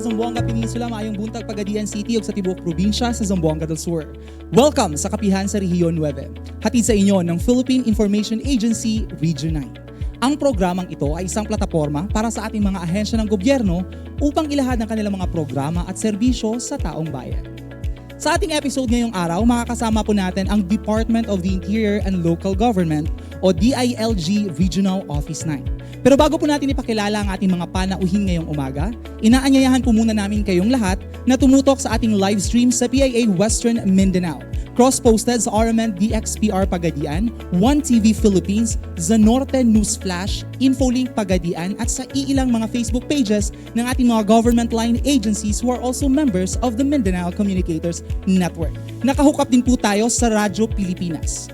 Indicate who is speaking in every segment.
Speaker 1: Zamboanga Peninsula, maayong buntag Pagadian City ug sa tibuok probinsya sa Zamboanga del Sur. Welcome sa Kapihan sa Rehiyon 9. Hatid sa inyo ng Philippine Information Agency Region 9. Ang programang ito ay isang plataporma para sa ating mga ahensya ng gobyerno upang ilahad ang kanilang mga programa at serbisyo sa taong bayan. Sa ating episode ngayong araw, makakasama po natin ang Department of the Interior and Local Government o DILG Regional Office 9. Pero bago po natin ipakilala ang ating mga panauhin ngayong umaga, inaanyayahan po muna namin kayong lahat na tumutok sa ating live stream sa PIA Western Mindanao. Cross-posted sa RMN DXPR Pagadian, 1TV Philippines, Zanorte News Flash, Infolink Pagadian at sa iilang mga Facebook pages ng ating mga government line agencies who are also members of the Mindanao Communicators Network. Nakahook up din po tayo sa Radyo Pilipinas.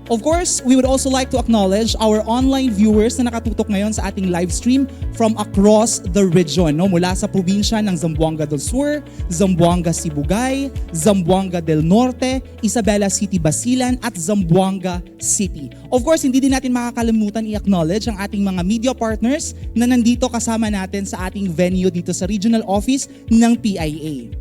Speaker 1: Of course, we would also like to acknowledge our online viewers na nakatutok ngayon sa ating live stream from across the region, mula sa probinsya ng Zamboanga del Sur, Zamboanga Sibugay, Zamboanga del Norte, Isabela City Basilan at Zamboanga City. Of course, hindi din natin makakalimutan i-acknowledge ang ating mga media partners na nandito kasama natin sa ating venue dito sa regional office ng PIA.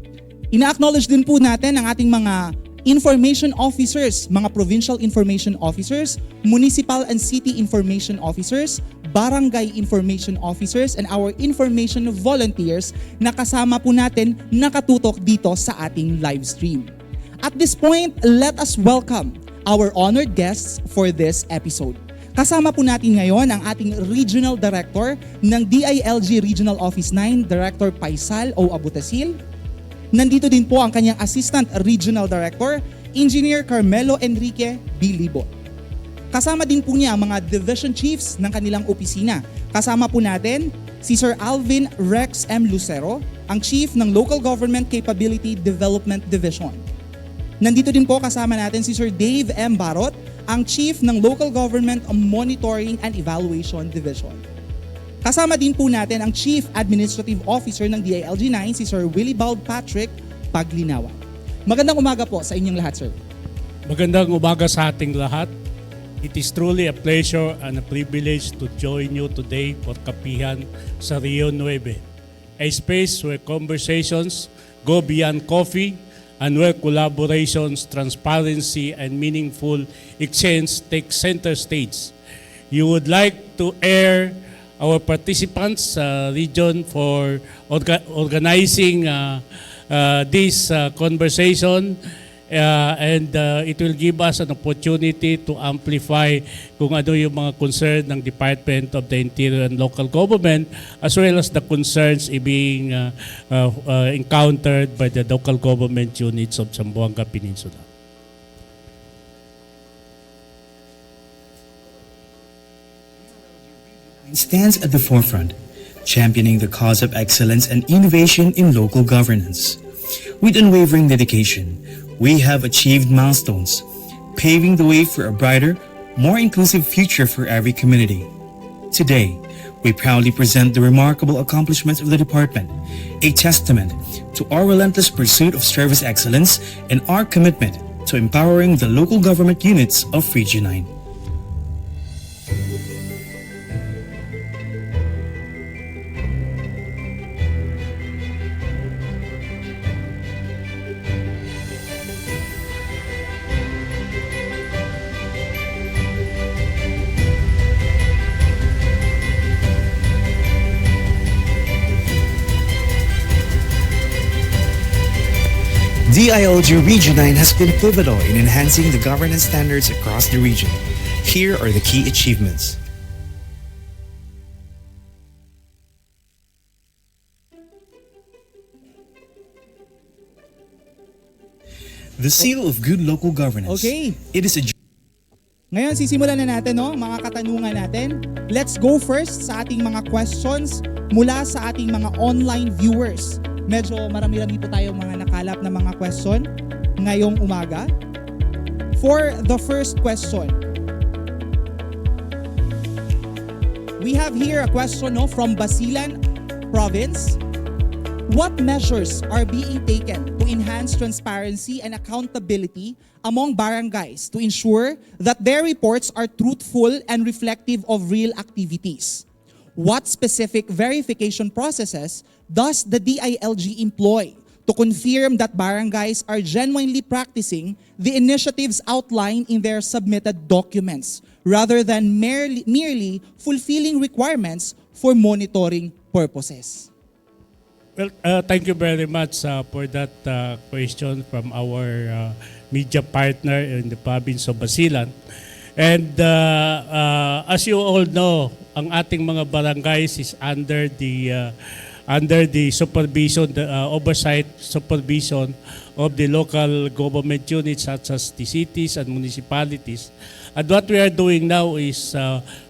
Speaker 1: Ina-acknowledge din po natin ang ating mga information officers, mga provincial information officers, municipal and city information officers, barangay information officers, and our information volunteers na kasama po natin nakatutok dito sa ating live stream. At this point, let us welcome our honored guests for this episode. Kasama po natin ngayon ang ating Regional Director ng DILG Regional Office 9, Director Paisal O. Abutasil. Nandito din po ang kanyang Assistant Regional Director, Engineer Carmelo Enrique Bilibo. Kasama din po niya ang mga Division Chiefs ng kanilang opisina. Kasama po natin si Sir Alvin Rex M. Lucero, ang Chief ng Local Government Capability Development Division. Nandito din po kasama natin si Sir Dave M. Barot, ang Chief ng Local Government Monitoring and Evaluation Division. Kasama din po natin ang Chief Administrative Officer ng DILG 9, si Sir Willibald Patrick Paglinawan. Magandang umaga po sa inyong lahat, sir.
Speaker 2: Magandang umaga sa ating lahat. It is truly a pleasure and a privilege to join you today for Kapihan sa Rio 9, a space where conversations go beyond coffee and where collaborations, transparency, and meaningful exchange take center stage. You would like to air our participants region for organizing this conversation and it will give us an opportunity to amplify kung ano yung mga concern ng Department of the Interior and Local Government as well as the concerns being encountered by the local government units of Zamboanga Peninsula.
Speaker 3: Stands at the forefront, championing the cause of excellence and innovation in local governance. With unwavering dedication, we have achieved milestones, paving the way for a brighter, more inclusive future for every community. Today, we proudly present the remarkable accomplishments of the department, a testament to our relentless pursuit of service excellence and our commitment to empowering the local government units of Region 9. DILG Region 9 has been pivotal in enhancing the governance standards across the region. Here are the key achievements. The seal of good local governance.
Speaker 1: Okay.
Speaker 3: It is a
Speaker 1: Ngayon, sisimulan na natin mga katanungan natin. Let's go first sa ating mga questions mula sa ating mga online viewers. Medyo marami-rami po tayo mga nakalap na mga question ngayong umaga. For the first question, we have here a question from Basilan Province. What measures are being taken to enhance transparency and accountability among barangays to ensure that their reports are truthful and reflective of real activities? what specific verification processes does the DILG employ to confirm that barangays are genuinely practicing the initiatives outlined in their submitted documents rather than merely fulfilling requirements for monitoring purposes?
Speaker 2: Well, thank you very much for that question from our media partner in the province of Basilan. And as you all know, ang ating mga barangays is under the supervision, the oversight supervision of the local government units such as the cities and municipalities. And what we are doing now is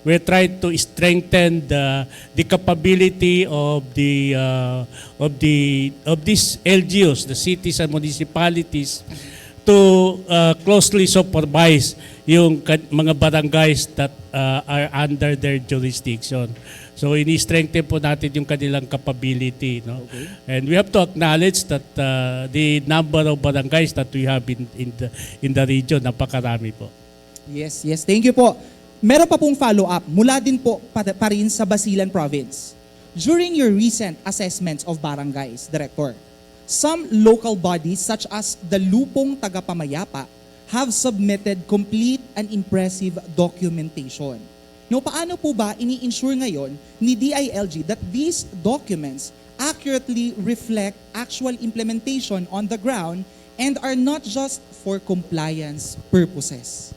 Speaker 2: we're trying to strengthen the capability of these LGUs, the cities and municipalities, to closely supervise yung mga barangays that are under their jurisdiction. So ini-strengthen po natin yung kanilang capability, no?
Speaker 1: Okay.
Speaker 2: And we have to acknowledge that the number of barangays that we have in the region, napakarami po.
Speaker 1: Yes, thank you po. Meron pa pong follow-up mula din po pa rin sa Basilan Province. During your recent assessments of barangays, Director, some local bodies such as the Lupong Tagapamayapa have submitted complete and impressive documentation. No, paano po ba ini-ensure ngayon ni DILG that these documents accurately reflect actual implementation on the ground and are not just for compliance purposes?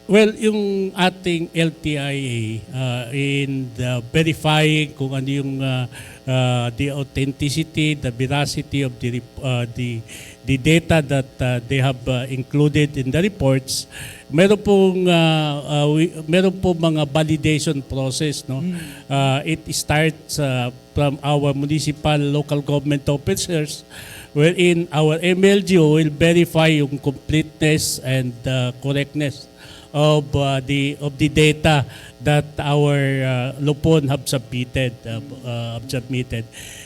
Speaker 2: Well, yung ating LTIA in the verifying kung ano yung the authenticity, the veracity of the data that they have included in the reports, meron pong mga validation process, no. It starts from our municipal local government officers, wherein our MLGO will verify yung completeness and correctness of the data that our Lupon have submitted.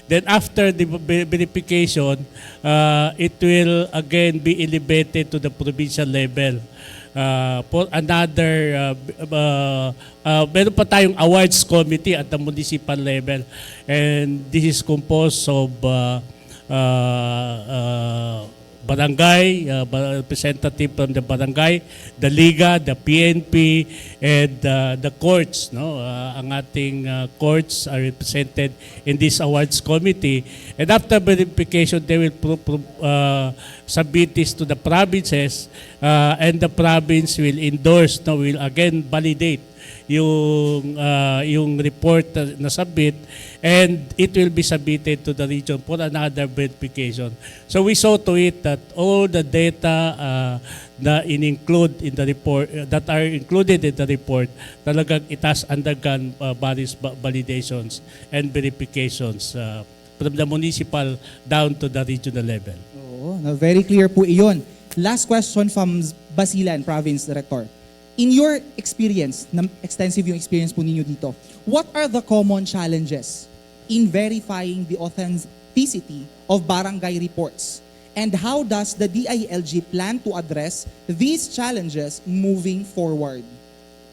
Speaker 2: Then after the verification, it will again be elevated to the provincial level for another. Meron pa tayong awards committee at the municipal level, and this is composed of barangay, representative from the barangay, the Liga, the PNP, and the courts. No? Ang ating courts are represented in this awards committee. And after verification, they will submit this to the provinces, and the province will endorse, no, will again validate yung report na submit, and it will be submitted to the region for another verification. So we saw to it that all the data that are included in the report, talagang it has undergone various validations and verifications from the municipal down to the regional level.
Speaker 1: Oo, very clear po iyon. Last question from Basilan Province, Director. In your experience, extensive yung experience po ninyo dito, what are the common challenges in verifying the authenticity of barangay reports? And how does the DILG plan to address these challenges moving forward?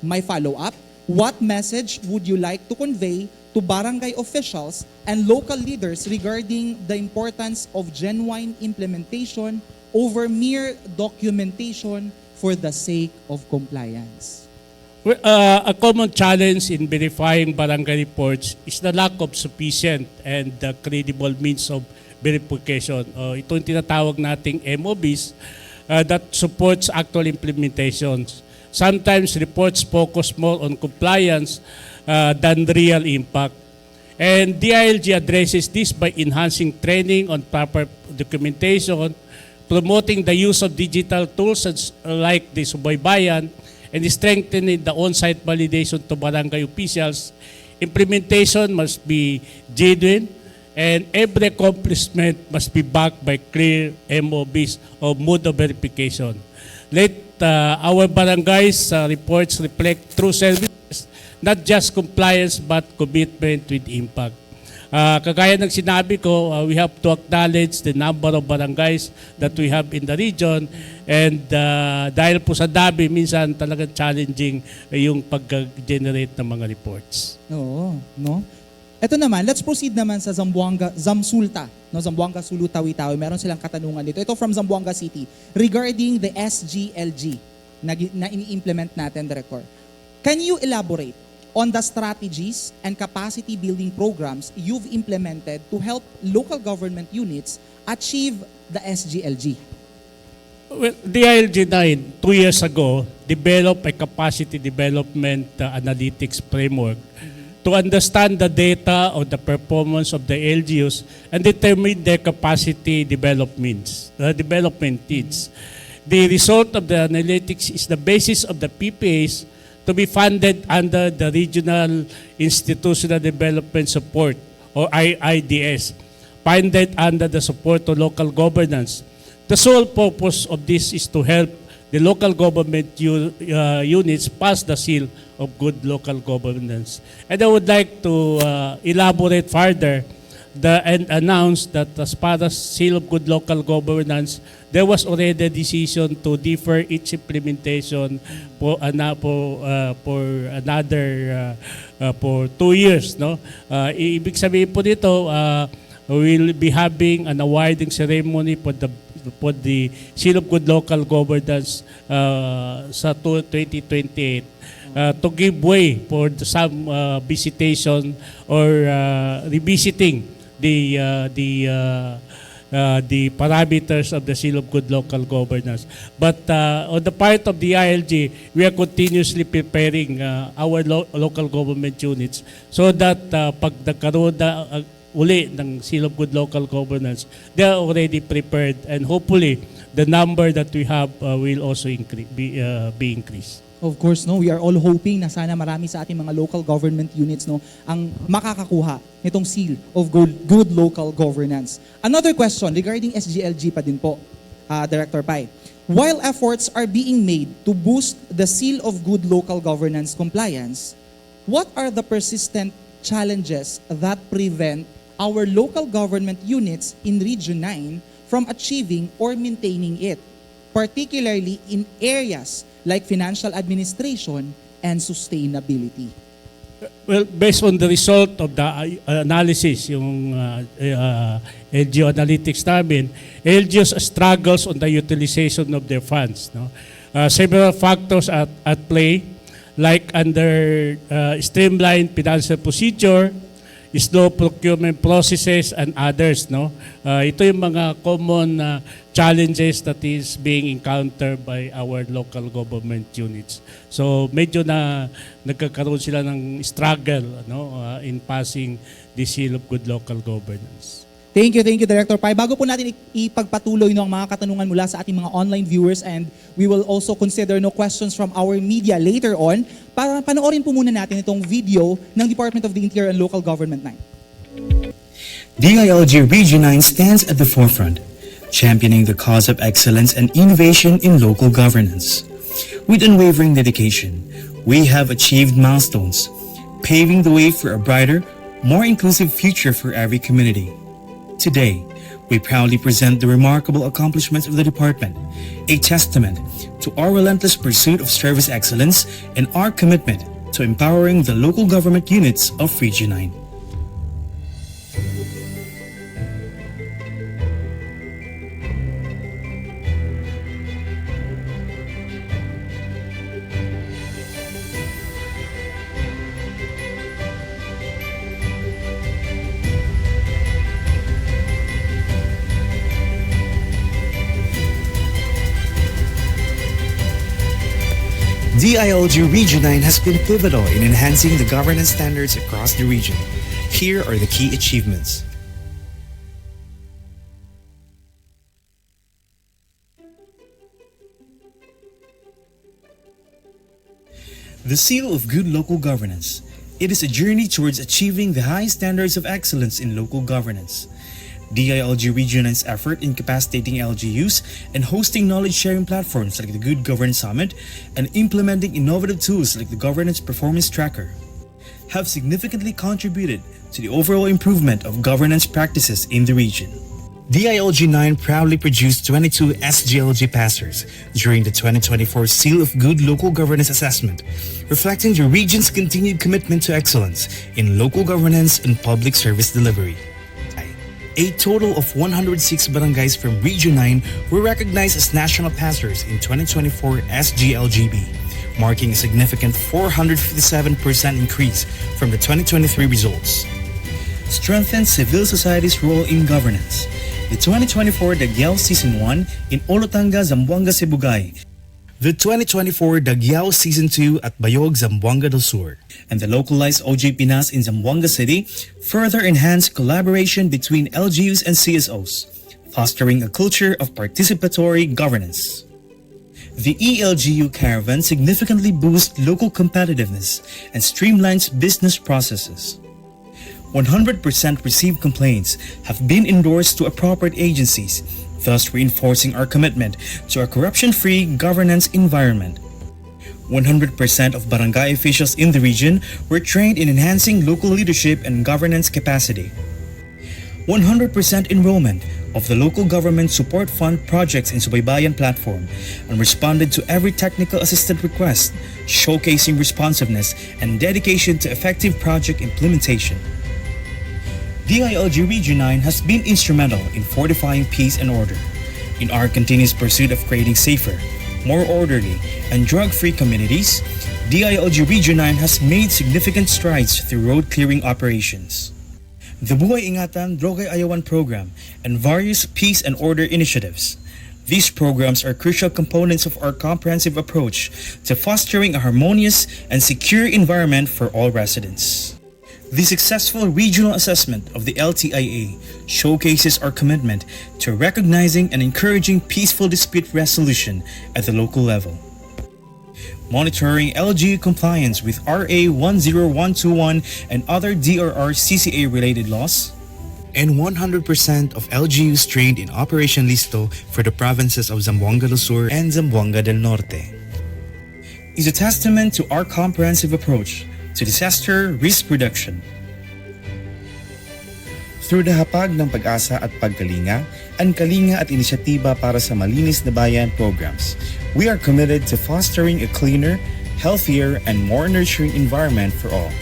Speaker 1: My follow-up, what message would you like to convey to barangay officials and local leaders regarding the importance of genuine implementation over mere documentation for the sake of compliance?
Speaker 2: Well, a common challenge in verifying barangay reports is the lack of sufficient and credible means of verification. Ito yung tinatawag nating MOBs that supports actual implementations. Sometimes reports focus more on compliance than real impact. And DILG addresses this by enhancing training on proper documentation, promoting the use of digital tools like the Subaybayan, and strengthening the on-site validation to barangay officials. Implementation must be genuine, and every accomplishment must be backed by clear MOBs or mode of verification. Let our barangays reports reflect true services, not just compliance but commitment with impact. Kagaya ng sinabi ko, we have to acknowledge the number of barangays that we have in the region, and dahil po sa dami, minsan talagang challenging yung pag-generate ng mga reports.
Speaker 1: Oo, no? Ito naman, let's proceed naman sa Zamsulta, no? Zamboanga Sulu Tawi-Tawi. Meron silang katanungan dito. Ito from Zamboanga City regarding the SGLG na ini-implement natin, Director. Can you elaborate on the strategies and capacity building programs you've implemented to help local government units achieve the SGLG?
Speaker 2: Well, DILG 9, 2 years ago, developed a capacity development analytics framework to understand the data of the performance of the LGUs and determine their capacity development needs. The result of the analytics is the basis of the PPAs to be funded under the Regional Institutional Development Support or IIDS, funded under the support to local governance. The sole purpose of this is to help the local government units pass the seal of good local governance. And I would like to elaborate further and announce that as far as seal of good local governance, there was already a decision to defer its implementation for 2 years. No? Ibig sabihin po dito, we'll be having an awarding ceremony for the Seal of Good Local Governance sa 2028 to give way for some visitation or revisiting the parameters of the Seal of Good Local Governance. But on the part of the ILG, we are continuously preparing our local government units so that pag nagkaroon na uli ng Seal of Good Local Governance, they are already prepared, and hopefully the number that we have will also be increased.
Speaker 1: Of course, no, we are all hoping na sana marami sa ating mga local government units, no, ang makakakuha nitong Seal of Good Local Governance. Another question regarding SGLG pa din po, Director Pai. While efforts are being made to boost the Seal of Good Local Governance compliance, what are the persistent challenges that prevent our local government units in Region 9 from achieving or maintaining it, particularly in areas like financial administration and sustainability?
Speaker 2: Well, based on the result of the analysis, yung LGU analytics namin, LGUs struggles on the utilization of their funds. No? Several factors at play, like under streamlined financial procedure, slow procurement processes, and others. No? Ito yung mga common challenges that is being encountered by our local government units. So medyo na nagkakaroon sila ng struggle in passing the Seal of Good Local Governance.
Speaker 1: Thank you, Director Pai. Bago po natin ipagpatuloy ang mga katanungan mula sa ating mga online viewers, and we will also consider questions from our media later on, para panoorin po muna natin itong video ng Department of the Interior and Local Government 9.
Speaker 3: DILG Region 9 stands at the forefront, championing the cause of excellence and innovation in local governance. With unwavering dedication, we have achieved milestones, paving the way for a brighter, more inclusive future for every community. Today, we proudly present the remarkable accomplishments of the department, a testament to our relentless pursuit of service excellence and our commitment to empowering the local government units of Region 9. DILG Region 9 has been pivotal in enhancing the governance standards across the region. Here are the key achievements. The Seal of Good Local Governance. It is a journey towards achieving the high standards of excellence in local governance. DILG Region 9's effort in capacitating LGUs and hosting knowledge-sharing platforms like the Good Governance Summit and implementing innovative tools like the Governance Performance Tracker. have significantly contributed to the overall improvement of governance practices in the region. DILG-9 proudly produced 22 SGLG passers during the 2024 Seal of Good Local Governance Assessment, reflecting the region's continued commitment to excellence in local governance and public service delivery. A total of 106 barangays from Region 9 were recognized as national passers in 2024 SGLGB, marking a significant 457% increase from the 2023 results. Strengthen civil society's role in governance. The 2024 Dagyao Season 1 in Olotanga, Zamboanga, Sibugay. The 2024 Dagyao Season 2 at Bayog, Zamboanga del Sur. And the localized OJ Pinas in Zamboanga City further enhance collaboration between LGUs and CSOs, fostering a culture of participatory governance. The ELGU Caravan significantly boosts local competitiveness and streamlines business processes. 100% received complaints have been endorsed to appropriate agencies, thus reinforcing our commitment to a corruption-free governance environment. 100% of barangay officials in the region were trained in enhancing local leadership and governance capacity. 100% enrollment of the Local Government Support Fund projects in Subaybayan platform and responded to every technical assistance request, showcasing responsiveness and dedication to effective project implementation. DILG Region 9 has been instrumental in fortifying peace and order. In our continuous pursuit of creating safer, more orderly, and drug-free communities, DILG Region 9 has made significant strides through road clearing operations. The Buhay Ingatan Drogay Ayawan program and various peace and order initiatives. These programs are crucial components of our comprehensive approach to fostering a harmonious and secure environment for all residents. The successful regional assessment of the LTIA showcases our commitment to recognizing and encouraging peaceful dispute resolution at the local level. Monitoring LGU compliance with RA 10121 and other DRR CCA related laws. And 100% of LGUs trained in Operation Listo for the provinces of Zamboanga del Sur and Zamboanga del Norte is a testament to our comprehensive approach to disaster risk reduction.
Speaker 4: Through the Hapag ng Pag-asa at Pagkalinga and Kalinga at Inisyatiba para sa Malinis na Bayan programs, we are committed to fostering a cleaner, healthier, and more nurturing environment for all.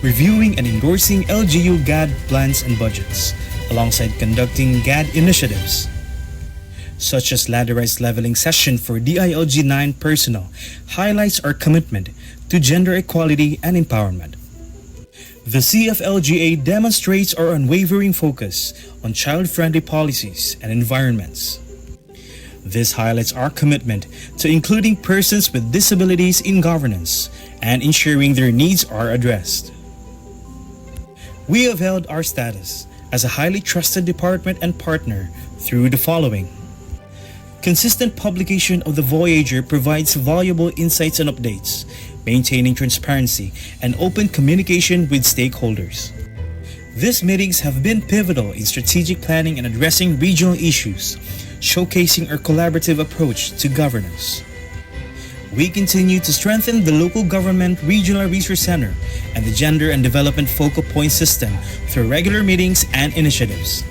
Speaker 4: Reviewing and endorsing LGU GAD plans and budgets, alongside conducting GAD initiatives, such as ladderized leveling session for DILG 9 personnel, highlights our commitment to gender equality and empowerment. The CFLGA demonstrates our unwavering focus on child-friendly policies and environments. This highlights our commitment to including persons with disabilities in governance and ensuring their needs are addressed. We have held our status as a highly trusted department and partner through the following. Consistent publication of the Voyager provides valuable insights and updates, maintaining transparency and open communication with stakeholders. These meetings have been pivotal in strategic planning and addressing regional issues, showcasing our collaborative approach to governance. We continue to strengthen the Local Government Regional Resource Center and the Gender and Development Focal Point System through regular meetings and initiatives.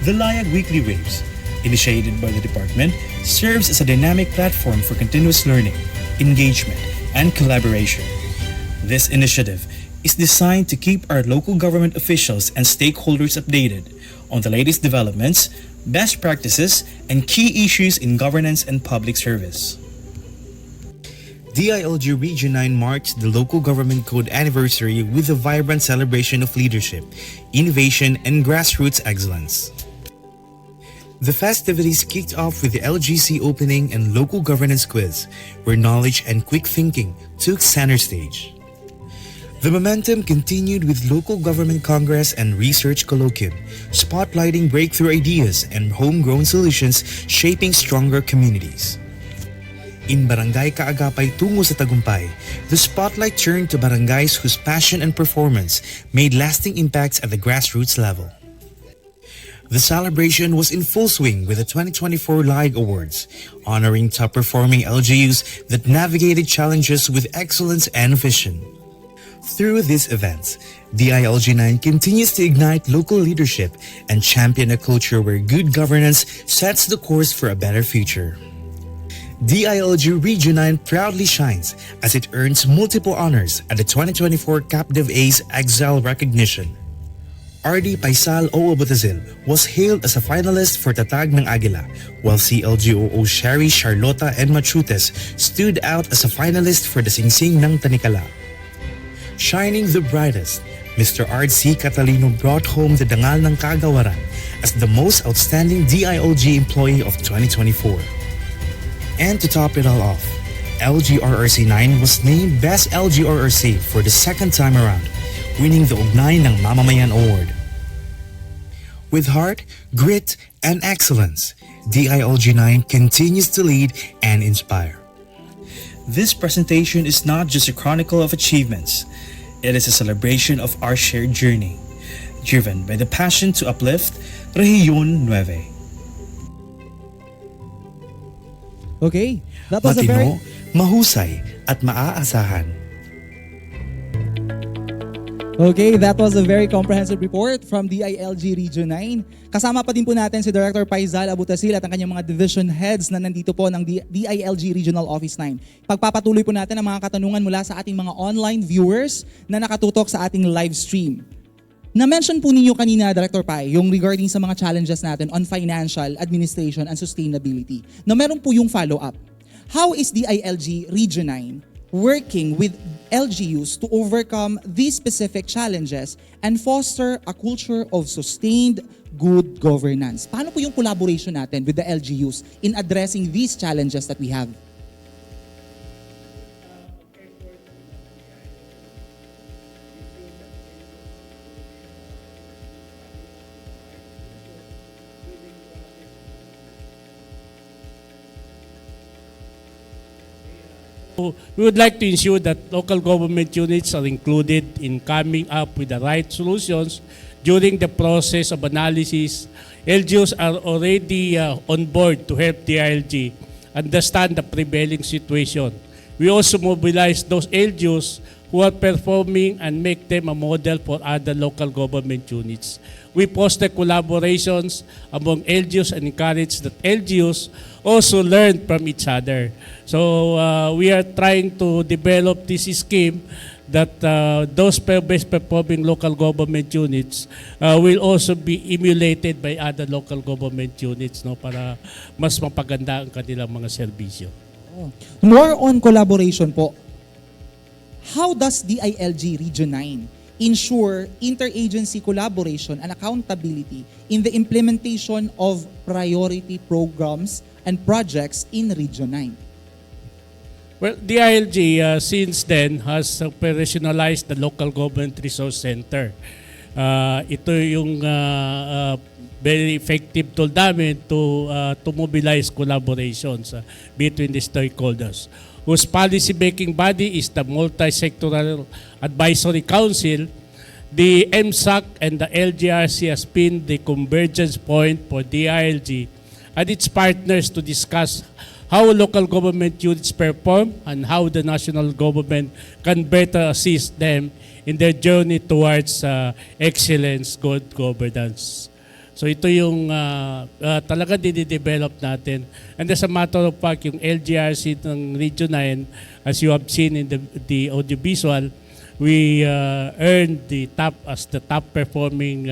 Speaker 4: The LIAG Weekly Waves, initiated by the department, serves as a dynamic platform for continuous learning, engagement, and collaboration. This initiative is designed to keep our local government officials and stakeholders updated on the latest developments, best practices, and key issues in governance and public service.
Speaker 3: DILG Region 9 marked the Local Government Code anniversary with a vibrant celebration of leadership, innovation, and grassroots excellence. The festivities kicked off with the LGC opening and local governance quiz, where knowledge and quick thinking took center stage. The momentum continued with Local Government Congress and Research Colloquium, spotlighting breakthrough ideas and homegrown solutions shaping stronger communities. In Barangay Kaagapay tungo sa Tagumpay, the spotlight turned to barangays whose passion and performance made lasting impacts at the grassroots level. The celebration was in full swing with the 2024 LIG Awards, honoring top-performing LGUs that navigated challenges with excellence and vision. Through these events, DILG9 continues to ignite local leadership and champion a culture where good governance sets the course for a better future. DILG Region 9 proudly shines as it earns multiple honors at the 2024 Captive Ace Exile recognition. RD Paisal O. Batazil was hailed as a finalist for Tatag ng Agila, while CLGOO Sherry Charlotta and Machutes stood out as a finalist for the Singsing ng Tanikala. Shining the brightest, Mr. RC Catalino brought home the Dangal ng Kagawaran as the most outstanding DILG employee of 2024. And to top it all off, LGRRC 9 was named Best LGRRC for the second time around, winning the Ugnay ng Mamamayan Award. With heart, grit, and excellence, DILG9 continues to lead and inspire.
Speaker 4: This presentation is not just a chronicle of achievements, it is a celebration of our shared journey, driven by the passion to uplift Rehiyon 9.
Speaker 1: Okay, that was a very...
Speaker 3: Matino, mahusay, at maaasahan.
Speaker 1: Okay, that was a very comprehensive report from DILG Region 9. Kasama pa din po natin si Director Paisal Abutasil at ang kanyang mga division heads na nandito po ng DILG Regional Office 9. Pagpapatuloy po natin ang mga katanungan mula sa ating mga online viewers na nakatutok sa ating live stream. Na-mention po ninyo kanina, Director Pai, yung regarding sa mga challenges natin on financial, administration, and sustainability. Na meron po yung follow-up. How is DILG Region 9 working with LGUs to overcome these specific challenges and foster a culture of sustained good governance? Paano po yung collaboration natin with the LGUs in addressing these challenges that we have?
Speaker 2: We would like to ensure that local government units are included in coming up with the right solutions during the process of analysis. LGUs are already on board to help DILG understand the prevailing situation. We also mobilize those LGUs who are performing and make them a model for other local government units. We foster collaborations among LGUs and encourage that LGUs also learn from each other. So we are trying to develop this scheme that those best performing local government units will also be emulated by other local government units, no, para mas mapaganda ang kanilang mga serbisyo.
Speaker 1: More on collaboration po. How does DILG Region 9 ensure interagency collaboration and accountability in the implementation of priority programs and projects in Region 9?
Speaker 2: Well, DILG since then has operationalized the Local Government Resource Center. Ito yung very effective tool namin to mobilize collaborations between the stakeholders, whose policy-making body is the Multi-Sectoral Advisory Council. The MSAC and the LGRC has been the convergence point for DILG and its partners to discuss how local government units perform and how the national government can better assist them in their journey towards excellence, good governance. So ito yung talaga dinidevelop natin. And as a matter of fact, yung LGRC ng Region 9, as you have seen in the audiovisual, we earned the top performing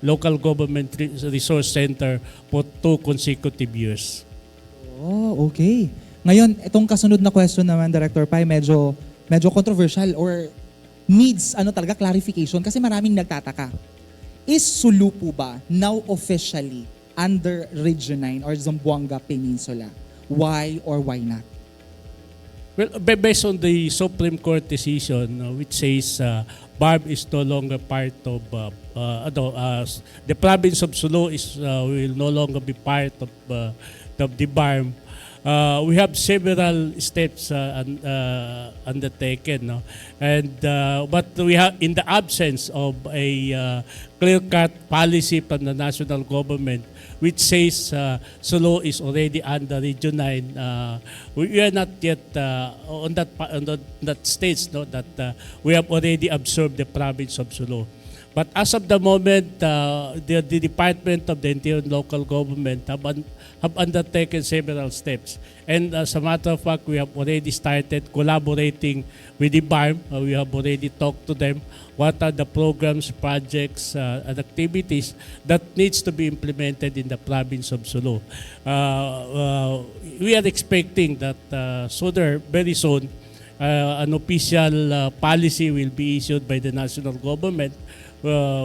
Speaker 2: local government resource center for 2 consecutive years.
Speaker 1: Oh, okay. Ngayon, itong kasunod na question naman, Director Pai, medyo controversial or needs talaga clarification kasi maraming nagtataka. Is Sulu po ba now officially under Region 9 or Zamboanga Peninsula? Why or why not?
Speaker 2: Well, based on the Supreme Court decision which says BARM is no longer part of the province of Sulu will no longer be part of the BARM. we have several steps undertaken, no? And but we have, in the absence of a clear-cut policy from the national government, which says Sulu is already under Region 9, we are not yet on that stage, no, that we have already absorbed the province of Sulu. But as of the moment, the Department of the Interior and Local Government have undertaken several steps. And as a matter of fact, we have already started collaborating with the BARM. We have already talked to them what are the programs, projects, and activities that needs to be implemented in the province of Sulu. We are expecting that very soon, an official policy will be issued by the national government,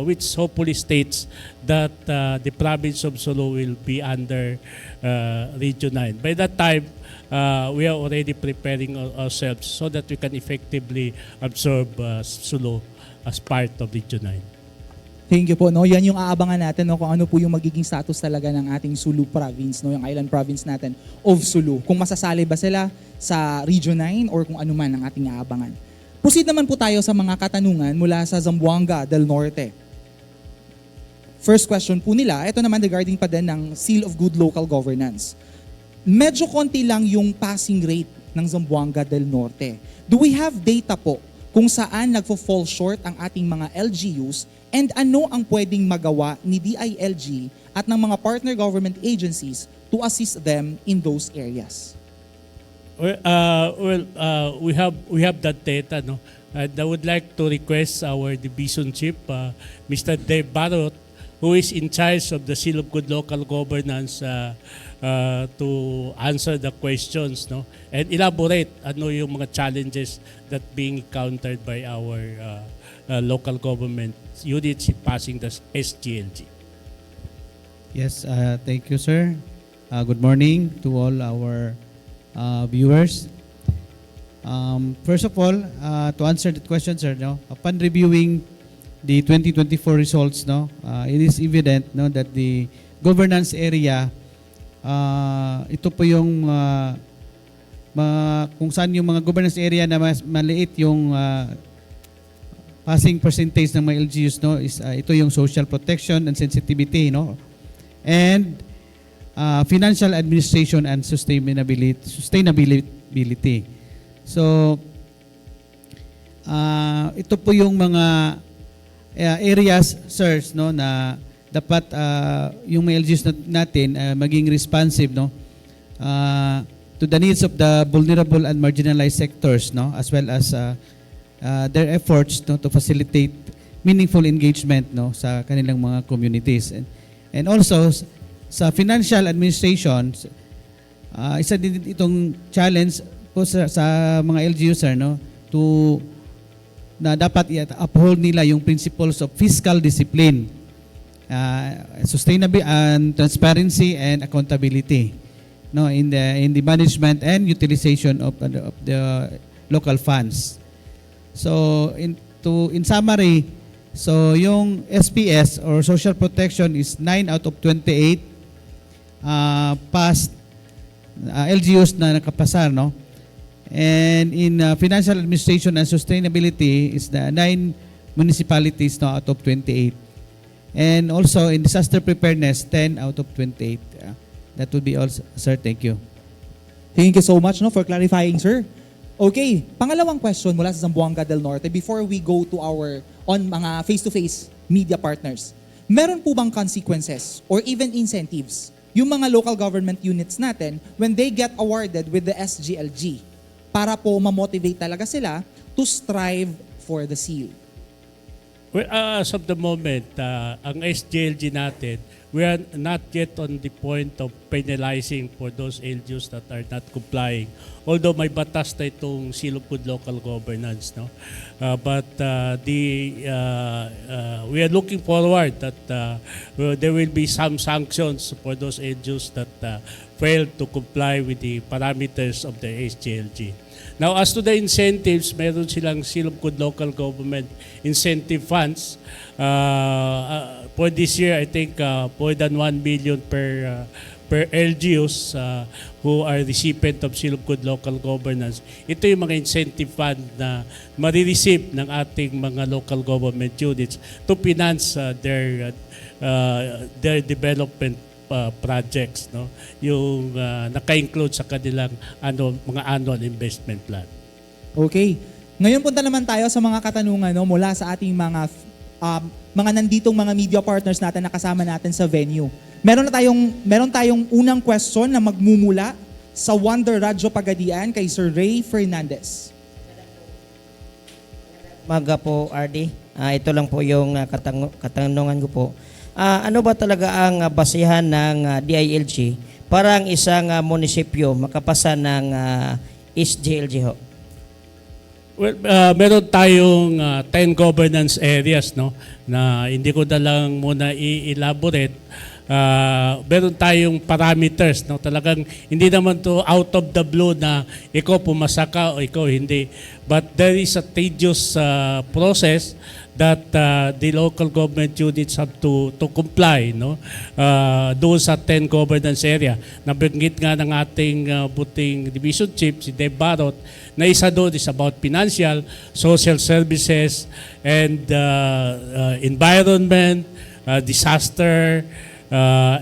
Speaker 2: which hopefully states that the province of Sulu will be under Region 9. By that time, we are already preparing ourselves so that we can effectively absorb Sulu as part of Region 9.
Speaker 1: Thank you po. No, yan yung aabangan natin, no, kung ano po yung magiging status talaga ng ating Sulu province, no, yung island province natin of Sulu. Kung masasali ba sila sa Region 9 or kung ano man ang ating aabangan. Proceed naman po tayo sa mga katanungan mula sa Zamboanga del Norte. First question po nila, ito naman regarding pa din ng Seal of Good Local Governance. Medyo konti lang yung passing rate ng Zamboanga del Norte. Do we have data po kung saan nagfo-fall short ang ating mga LGUs and ano ang pwedeng magawa ni DILG at ng mga partner government agencies to assist them in those areas?
Speaker 2: We have that data, no. And I would like to request our division chief, Mr. Dave Barot, who is in charge of the Seal of Good Local Governance, to answer the questions, no, and elaborate ano yung mga challenges that being encountered by our local government units in passing the SGLG.
Speaker 5: Yes, thank you, sir. Good morning to all our viewers. First of all, to answer the question, sir, no, upon reviewing the 2024 results, no, it is evident, no, that the governance area, ito po yung kung saan yung mga governance area na mas maliit yung passing percentage ng mga LGUs, no, is ito yung social protection and sensitivity, no, and financial administration and sustainability. So ito po yung mga areas, sirs, no, na dapat yung mga LGUs natin maging responsive, no, to the needs of the vulnerable and marginalized sectors, no, as well as their efforts, no, to facilitate meaningful engagement, no, sa kanilang mga communities. And also sa financial administration, isa din itong challenge po sa mga LGUs, sir, no, na dapat i-uphold nila yung principles of fiscal discipline, sustainability and transparency and accountability, no, in the management and utilization of the local funds. So in summary, so yung SPS or social protection is 9 out of 28 past LGUs na nakapasar, no? And in financial administration and sustainability is the 9 municipalities, no, out of 28. And also in disaster preparedness, 10 out of 28. That would be all, sir. Thank you.
Speaker 1: Thank you so much, no, for clarifying, sir. Okay, pangalawang question mula sa Zamboanga del Norte before we go to our mga face-to-face media partners. Meron po bang consequences or even incentives yung mga local government units natin when they get awarded with the SGLG para po ma-motivate talaga sila to strive for the seal?
Speaker 2: Well, as of the moment, ang SGLG natin, we are not yet on the point of penalizing for those LGUs that are not complying. Although may batas na itong Seal of Good Local Governance, no? But we are looking forward that there will be some sanctions for those LGUs that fail to comply with the parameters of the SGLG. Now, as to the incentives, meron silang Seal of Good Local Government incentive funds. For this year, I think more than 1 million per per LGUs who are recipient of Seal of Good Local Governance. Ito yung mga incentive fund na marireceive ng ating mga local government units to finance their development projects, no? Yung naka-include sa kanilang mga annual investment plan.
Speaker 1: Okay. Ngayon punta naman tayo sa mga katanungan mula sa ating mga nanditong mga media partners natin na kasama natin sa venue. Meron tayong unang question na magmumula sa Wonder Radyo Pagadian kay Sir Ray Fernandez.
Speaker 6: Maga po, RD. Ito lang po yung katanungan ko po. Ano ba talaga ang basihan ng DILG para ang isang munisipyo makapasa ng SGLG ho?
Speaker 2: Well, meron tayong 10 governance areas, no, na hindi ko na lang muna i-elaborate. Meron tayong parameters, no, talagang hindi naman to out of the blue na ikaw pumasa ka o ikaw hindi. But there is a tedious process that the local government units have to comply, no, doon sa 10 governance area. Nabanggit nga ng ating buting division chief, si Dave Barot, na isa doon is about financial, social services, and environment, disaster,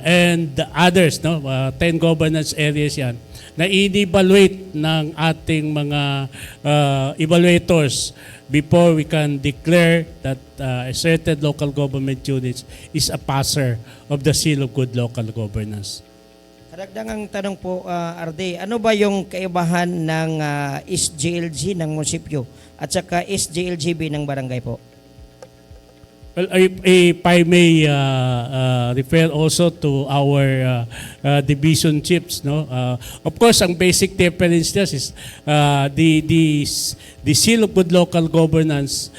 Speaker 2: and others, no? 10 governance areas yan na in-evaluate ng ating mga evaluators before we can declare that a certain local government unit is a passer of the Seal of Good Local Governance.
Speaker 6: Karagdagang tanong po, RD, ano ba yung kaibahan ng SGLG ng munisipyo at saka SGLGB ng barangay po?
Speaker 2: Well, if I may refer also to our division chiefs, no. Of course, ang basic difference niya is the Seal of Good Local Governance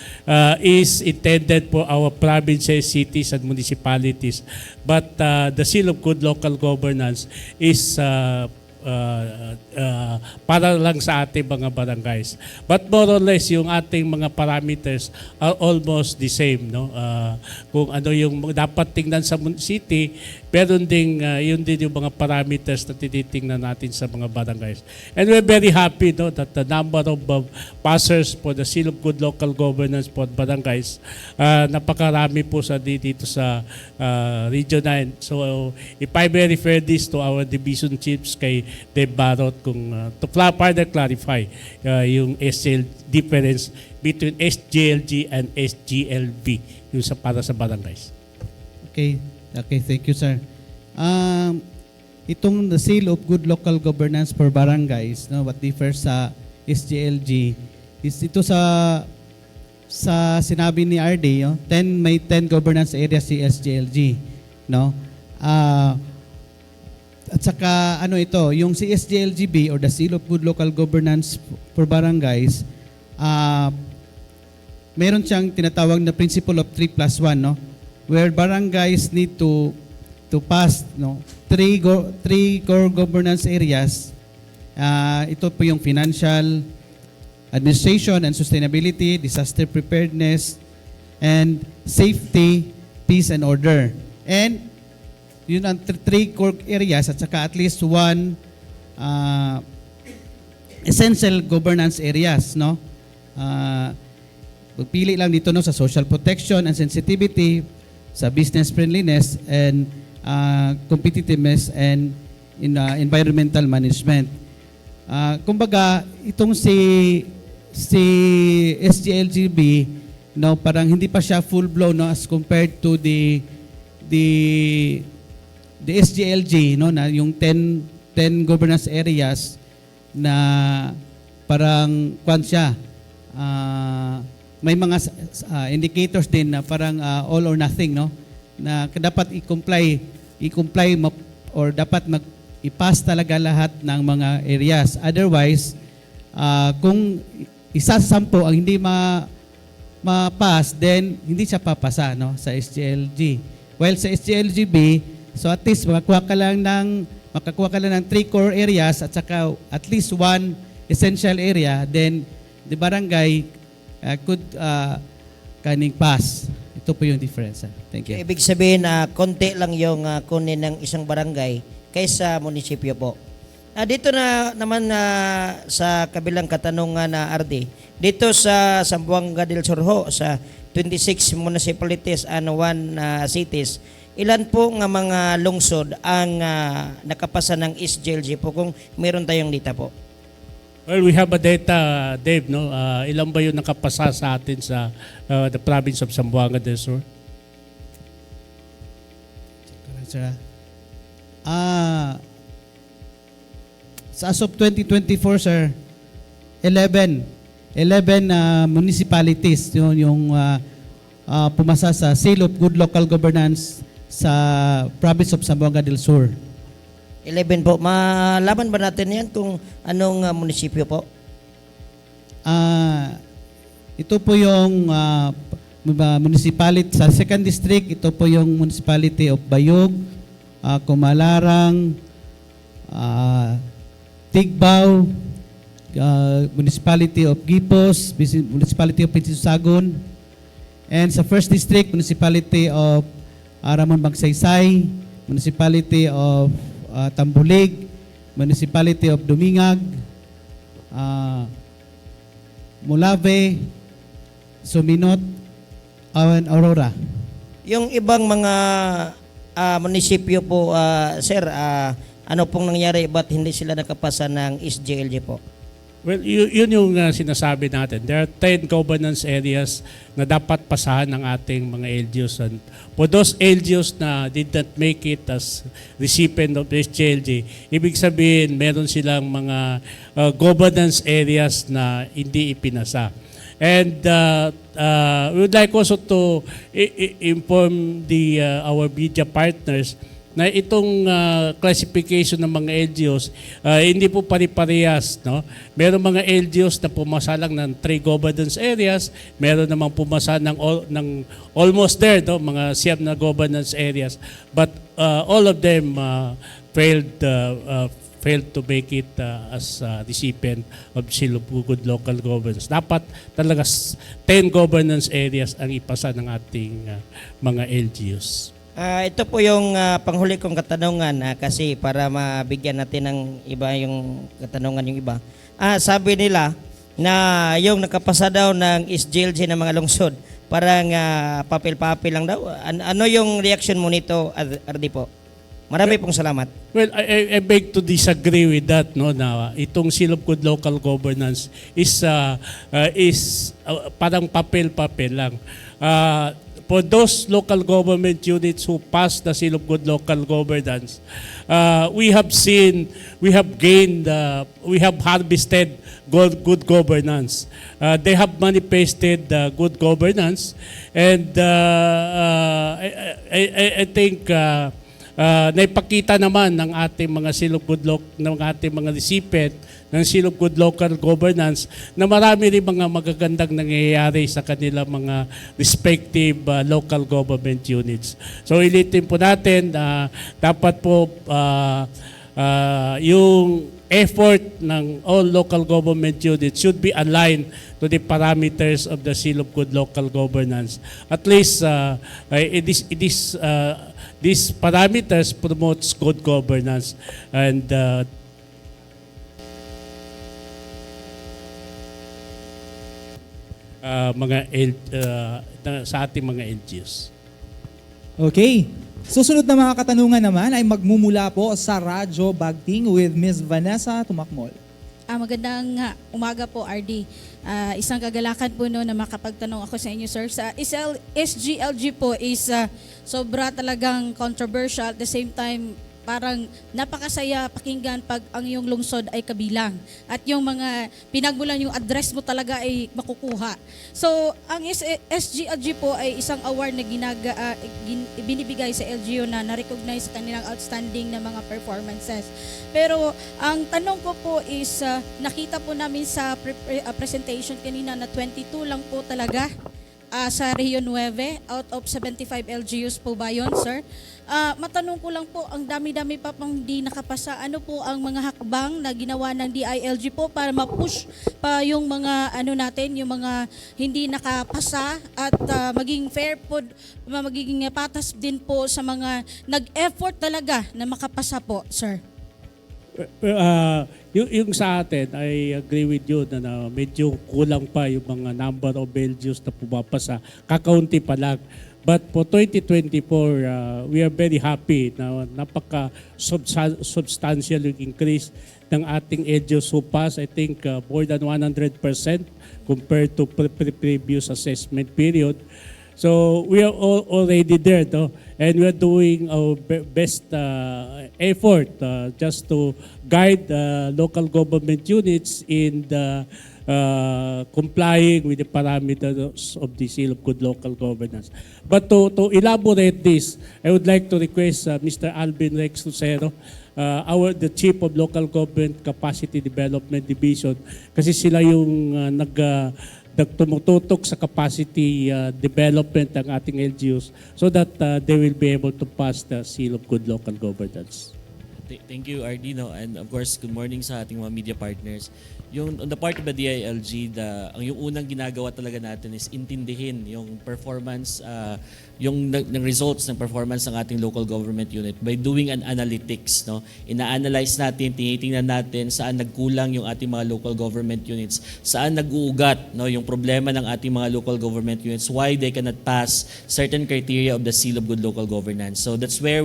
Speaker 2: is intended for our provinces, cities, and municipalities. But the Seal of Good Local Governance is para lang sa ating mga barangays. But more or less, yung ating mga parameters are almost the same, no? Kung ano yung dapat tingnan sa city, pero yun din yung mga parameters na tinitingnan natin sa mga barangays. And we're very happy, no, that the number of passers for the Seal of Good Local Governance for barangays, napakarami po dito sa Region 9. So if I may refer this to our division chiefs kay Dave Barot to further clarify yung SGL difference between SGLG and SGLB yung para sa barangays.
Speaker 5: Okay, thank you, sir. Itong the Seal of Good Local Governance for Barangays, no, what differs sa SGLG is ito sa sinabi ni RD, no, may 10 governance areas si SGLG, no? At saka ito, yung si SGLGB or the Seal of Good Local Governance for Barangays, meron siyang tinatawag na principle of 3+1, no? Where barangays need to pass, no, three core governance areas. Ito po yung financial, administration and sustainability, disaster preparedness, and safety, peace and order. And yun ang three core areas at saka at least one essential governance areas, no? Pagpili lang dito, no, sa social protection and sensitivity, sa business friendliness and competitiveness and environmental management. Kumbaga, itong si SGLGB, no, parang hindi pa siya full blown, no, as compared to the SGLG, no, na yung 10 governance areas na parang siya. May mga indicators din na parang all or nothing, no, na dapat i-comply or dapat i-pass talaga lahat ng mga areas. Otherwise, kung isa sa 10 ang hindi ma-pass, then hindi siya papasa, no, sa SGLG. While sa SGLGB, so at least makakuha ka lang ng 3 core areas at saka at least one essential area, then the barangay could kaning pass. Ito po yung difference. Thank you.
Speaker 6: Ibig sabihin na konti lang yung kunin ng isang barangay kaysa munisipyo po. Dito na naman sa kabilang katanungan na RD, dito sa Zamboanga del Sur ho, sa 26 municipalities and 1 cities, ilan po nga mga lungsod ang nakapasa ng SGLG po kung meron tayong data po?
Speaker 2: Well, we have a data, Dave, no? Ilan ba yung nakapasa sa atin sa the province of Zamboanga del Sur?
Speaker 5: Sir. As of 2024, sir, 11 municipalities yung pumasa sa Seal of Good Local Governance sa province of Zamboanga del Sur.
Speaker 6: 11 po. Malaman ba natin yan kung anong munisipyo po?
Speaker 5: Ito po yung municipality sa second district. Ito po yung municipality of Bayog, Kumalarang, Tigbaw, municipality of Gipos, municipality of Pinsusagon, and sa first district, municipality of Ramon Magsaysay, municipality of Tambulig, municipality of Dumingag, Mulave, Suminot, and Aurora.
Speaker 6: Yung ibang mga munisipyo po, sir, ano pong nangyari, ba't hindi sila nakapasa ng SGLG po?
Speaker 2: Well, yun yung sinasabi natin. There are 10 governance areas na dapat pasahan ng ating mga LGUs. And for those LGUs na did not make it as recipient of SGLG, ibig sabihin meron silang mga governance areas na hindi ipinasa. And we would like also to inform our media partners na itong classification ng mga LGUs, hindi po pare-parehas. No? Meron mga LGUs na pumasa lang ng 3 governance areas, meron namang pumasa ng almost there, no? Mga 7 na governance areas. But all of them failed to make it as recipient of Seal of Good Local Governance. Dapat talaga 10 governance areas ang ipasa ng ating mga LGUs.
Speaker 6: Ito po yung panghuli kong katanungan kasi para mabigyan natin ng iba yung katanungan yung iba. Sabi nila na yung nakapasa daw ng SGLG ng mga lungsod, parang papel-papel lang daw. Ano yung reaction mo nito, RD po? Marami pong salamat.
Speaker 2: Well, I beg to disagree with that, no, na itong Seal of Good Local Governance is parang papel-papel lang. For those local government units who passed the Seal of Good Local Governance, we have harvested good governance. They have manifested good governance, and I think naipakita naman ng ating mga Seal of Good ng ating mga recipient ng Seal of Good Local Governance na marami rin mga magagandang nangyayari sa kanilang mga respective local government units. So ilitin po natin, dapat po yung effort ng all local government units should be aligned to the parameters of the Seal of Good Local Governance. At least these parameters promotes good governance and sa ating mga LGUs.
Speaker 1: Okay. Susunod na mga katanungan naman ay magmumula po sa Radyo Bagting with Ms. Vanessa Tumakmol.
Speaker 7: Magandang umaga po, RD. Isang kagalakan po no na makapagtanong ako sa inyo, sir. Sa SGLG po is sobra talagang controversial. At the same time, parang napakasaya pakinggan pag ang iyong lungsod ay kabilang. At yung mga pinagmulan yung address mo talaga ay makukuha. So, ang SGLG po ay isang award na binibigay sa LGU na na-recognize kanilang outstanding na mga performances. Pero ang tanong ko po is, nakita po namin sa presentation kanina na 22 lang po talaga sa Region 9 out of 75 LGUs po ba yun, sir? Matanong ko lang po, ang dami-dami pa pang hindi nakapasa. Ano po ang mga hakbang na ginawa ng DILG po para ma-push pa yung mga natin, yung mga hindi nakapasa at maging fair po, magiging patas din po sa mga nag-effort talaga na makapasa po, sir?
Speaker 2: Yung sa atin, I agree with you na medyo kulang pa yung mga number of LGUs na pumapasa. Kakaunti pa lang. But for 2024, we are very happy na napaka-substantial yung increase ng ating LGUs who pass. I think more than 100% compared to previous assessment period. So we are already there, no? And we are doing our best effort just to guide local government units in the complying with the parameters of the Seal of Good Local Governance. But to elaborate this, I would like to request Mr. Alvin Rex Lucero, the Chief of Local Government Capacity Development Division, kasi sila yung tumututok sa capacity development ng ating LGUs so that they will be able to pass the Seal of Good Local Governance.
Speaker 8: Thank you, RD, no? And of course, good morning sa ating mga media partners. Yung on the part of the DILG, yung unang ginagawa talaga natin is intindihin yung performance, yung results ng performance ng ating local government unit by doing an analytics, no? Ina-analyze natin, tinitingnan natin saan nagkulang yung ating mga local government units, saan nag-uugat, no, yung problema ng ating mga local government units, why they cannot pass certain criteria of the Seal of Good Local Governance. So that's where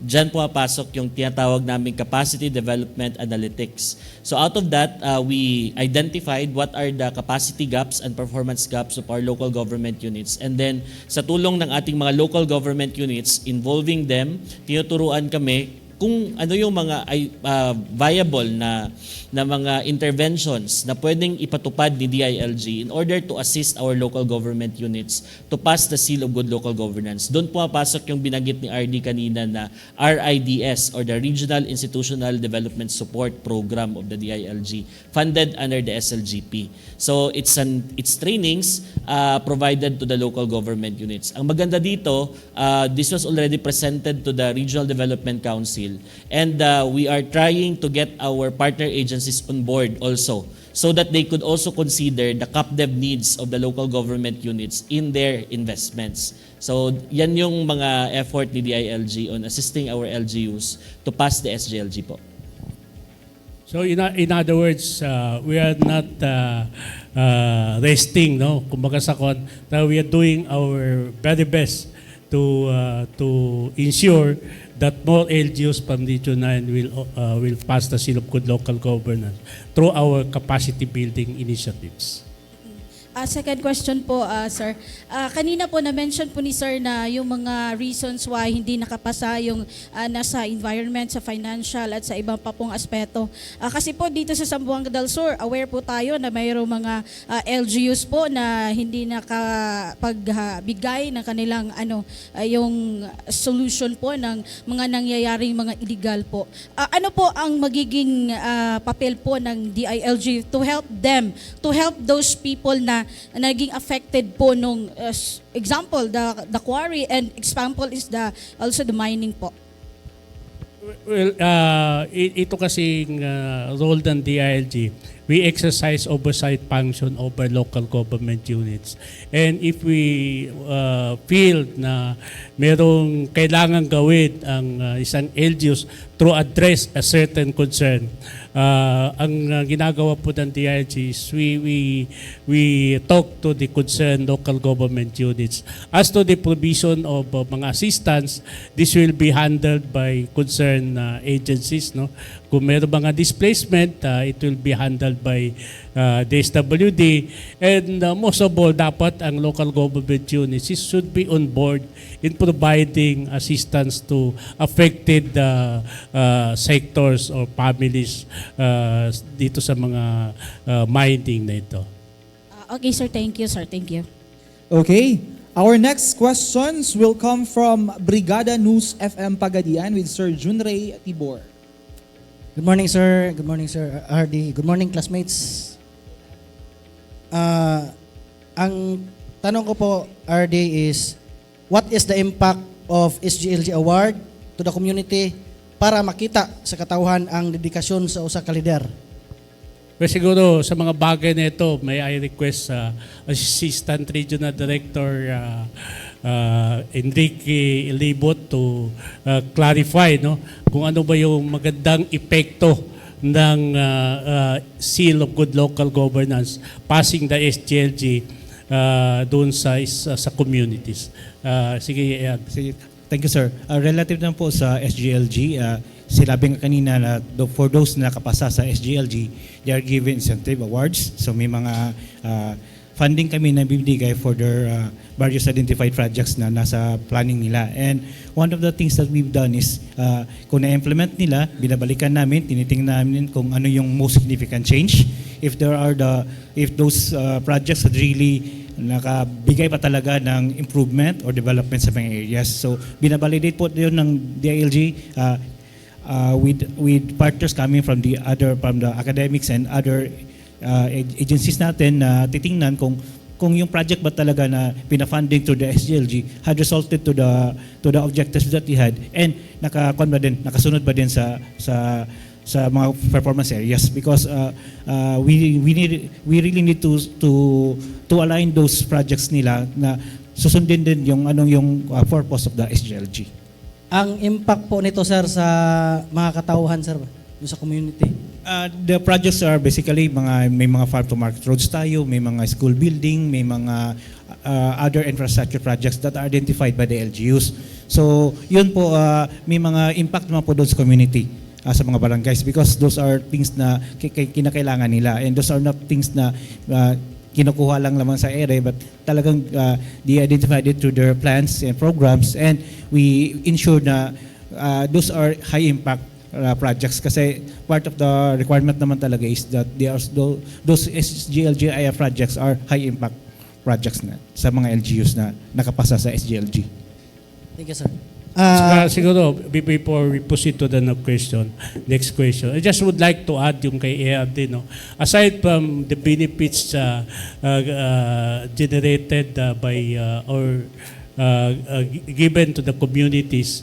Speaker 8: dyan pumapasok yung tinatawag namin capacity development analytics. So out of that, we identified what are the capacity gaps and performance gaps of our local government units. And then sa tulong ng ating mga local government units, involving them, tinuturuan kami kung ano yung mga viable na mga interventions na pwedeng ipatupad ni DILG in order to assist our local government units to pass the Seal of Good Local Governance. Doon pumapasok yung binanggit ni RD kanina na RIDS or the Regional Institutional Development Support Program of the DILG, funded under the SLGP. So it's trainings provided to the local government units. Ang maganda dito, this was already presented to the Regional Development Council. And we are trying to get our partner agencies on board also so that they could also consider the CapDev needs of the local government units in their investments. So yan yung mga effort ni DILG on assisting our LGUs to pass the SGLG po.
Speaker 2: So in other words, we are not resting, no? Kumbaga sa we are doing our very best to ensure that more LGUs from Region 9 will pass the Seal of Good Local Governance through our capacity building initiatives.
Speaker 7: Second question po, sir. Kanina po na-mention po ni sir na yung mga reasons why hindi nakapasa yung nasa environment, sa financial at sa ibang pa pong aspeto. Kasi po dito sa Zamboanga del Sur, aware po tayo na mayroong mga LGUs po na hindi nakapagbigay ng kanilang yung solution po ng mga nangyayaring mga illegal po. Ano po ang magiging papel po ng DILG to help them, to help those people na naging affected po nung example the quarry, and example is also the mining po?
Speaker 2: Well, ito kasing role ng DILG, we exercise oversight function over local government units. And if we feel na merong kailangan gawin ang isang LGUs to address a certain concern, ang ginagawa po ng DILG is we talk to the concerned local government units. As to the provision of mga assistance, this will be handled by concerned agencies, no? Kung meron mga displacement, it will be handled by DSWD. And most of all, dapat ang local government units should be on board in providing assistance to affected sectors or families dito sa mga mining na ito.
Speaker 7: Okay, sir. Thank you, sir. Thank you.
Speaker 1: Okay. Our next questions will come from Brigada News FM Pagadian with Sir Junray Tibor.
Speaker 9: Good morning, sir. Good morning, sir RD. Good morning, classmates. Ang tanong ko po, RD, is what is the impact of SGLG award to the community para makita sa katauhan ang dedikasyon sa usa ka lider?
Speaker 2: Well, siguro sa mga bagay na ito, may I request Assistant Regional Director Enrique Libot to clarify kung ano ba yung magandang epekto ng Seal of Good Local Governance passing the SGLG doon sa communities. Sige, Ed.
Speaker 10: Sige. Thank you, sir. Relative na po sa SGLG, sinabi nga kanina na for those na nakapasa sa SGLG, they are given incentive awards. So may mga funding kami na bibigay for their various identified projects na nasa planning nila. And one of the things that we've done is kung na-implement nila, binabalikan namin, tinitingnan namin kung ano yung most significant change. If those projects had really nakabigay pa talaga ng improvement or development sa mga areas. So binabalidate po yun ng DILG with partners coming from the academics and other agencies natin na titingnan kung yung project ba talaga na pinafunding through the SGLG had resulted to the objectives that we had, and nakasunod ba din sa mga performance areas, because we really need to align those projects nila na susundin din yung purpose of the SGLG.
Speaker 9: Ang impact po nito, sir, sa mga katauhan, sir, yung sa community?
Speaker 10: The projects are basically may mga farm to market roads tayo, may mga school building, may mga other infrastructure projects that are identified by the LGUs. So yun po, may mga impact naman po doon sa community, sa mga barangays, because those are things na kinakailangan nila, and those are not things na kinukuha lang naman sa ere, but talagang they identified it through their plans and programs, and we ensure na those are high impact projects, kasi part of the requirement naman talaga is that those SGLG projects are high impact projects na sa mga LGUs na nakapasa sa SGLG.
Speaker 9: Thank you, sir.
Speaker 2: Siguro, before we proceed to the next question, I just would like to add yung kay ERD, aside from the benefits generated by or given to the communities,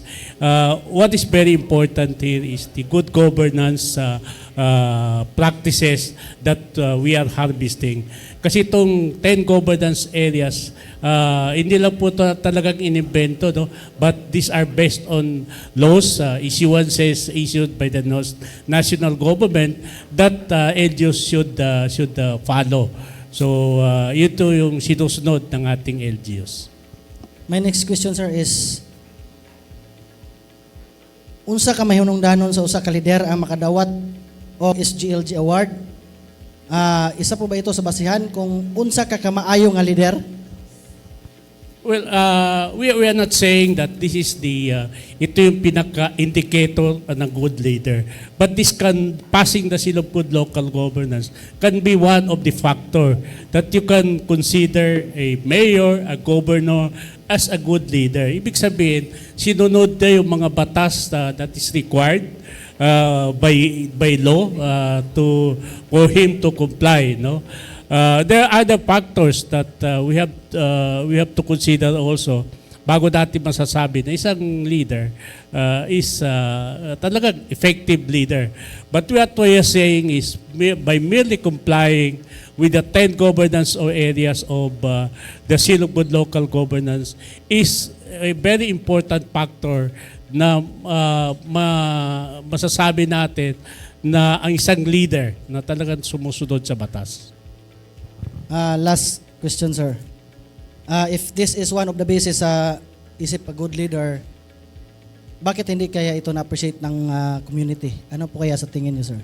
Speaker 2: what is very important here is the good governance practices that we are harvesting. Kasi itong 10 governance areas, hindi lang po talagang inimbento, but these are based on laws, issuances issued by the national government that LGUs should follow. So, ito yung sinusunod ng ating LGUs.
Speaker 9: My next question, sir, is unsa ka mahunungdanon sa usa ka lider ang makadawat o SGLG award? Isa po ba ito sa basihan kung unsa ka kamaayo nga lider?
Speaker 2: Well, we are not saying that this is ito yung pinaka-indicator ng good leader. But this passing the seal of good local governance can be one of the factor that you can consider a mayor, a governor as a good leader. Ibig sabihin, sinunod na yung mga batas that is required by law for him to comply, there are other factors that we have to consider also bago natin masasabi na isang leader is talagang effective leader. But what we are saying is by merely complying with the 10 governance or areas of the Seal of Good Local Governance is a very important factor na masasabi natin na ang isang leader na talagang sumusunod sa batas.
Speaker 9: Last question, sir. If this is one of the basis sa isip a good leader, bakit hindi kaya ito na-appreciate ng community? Ano po kaya sa tingin niyo, sir?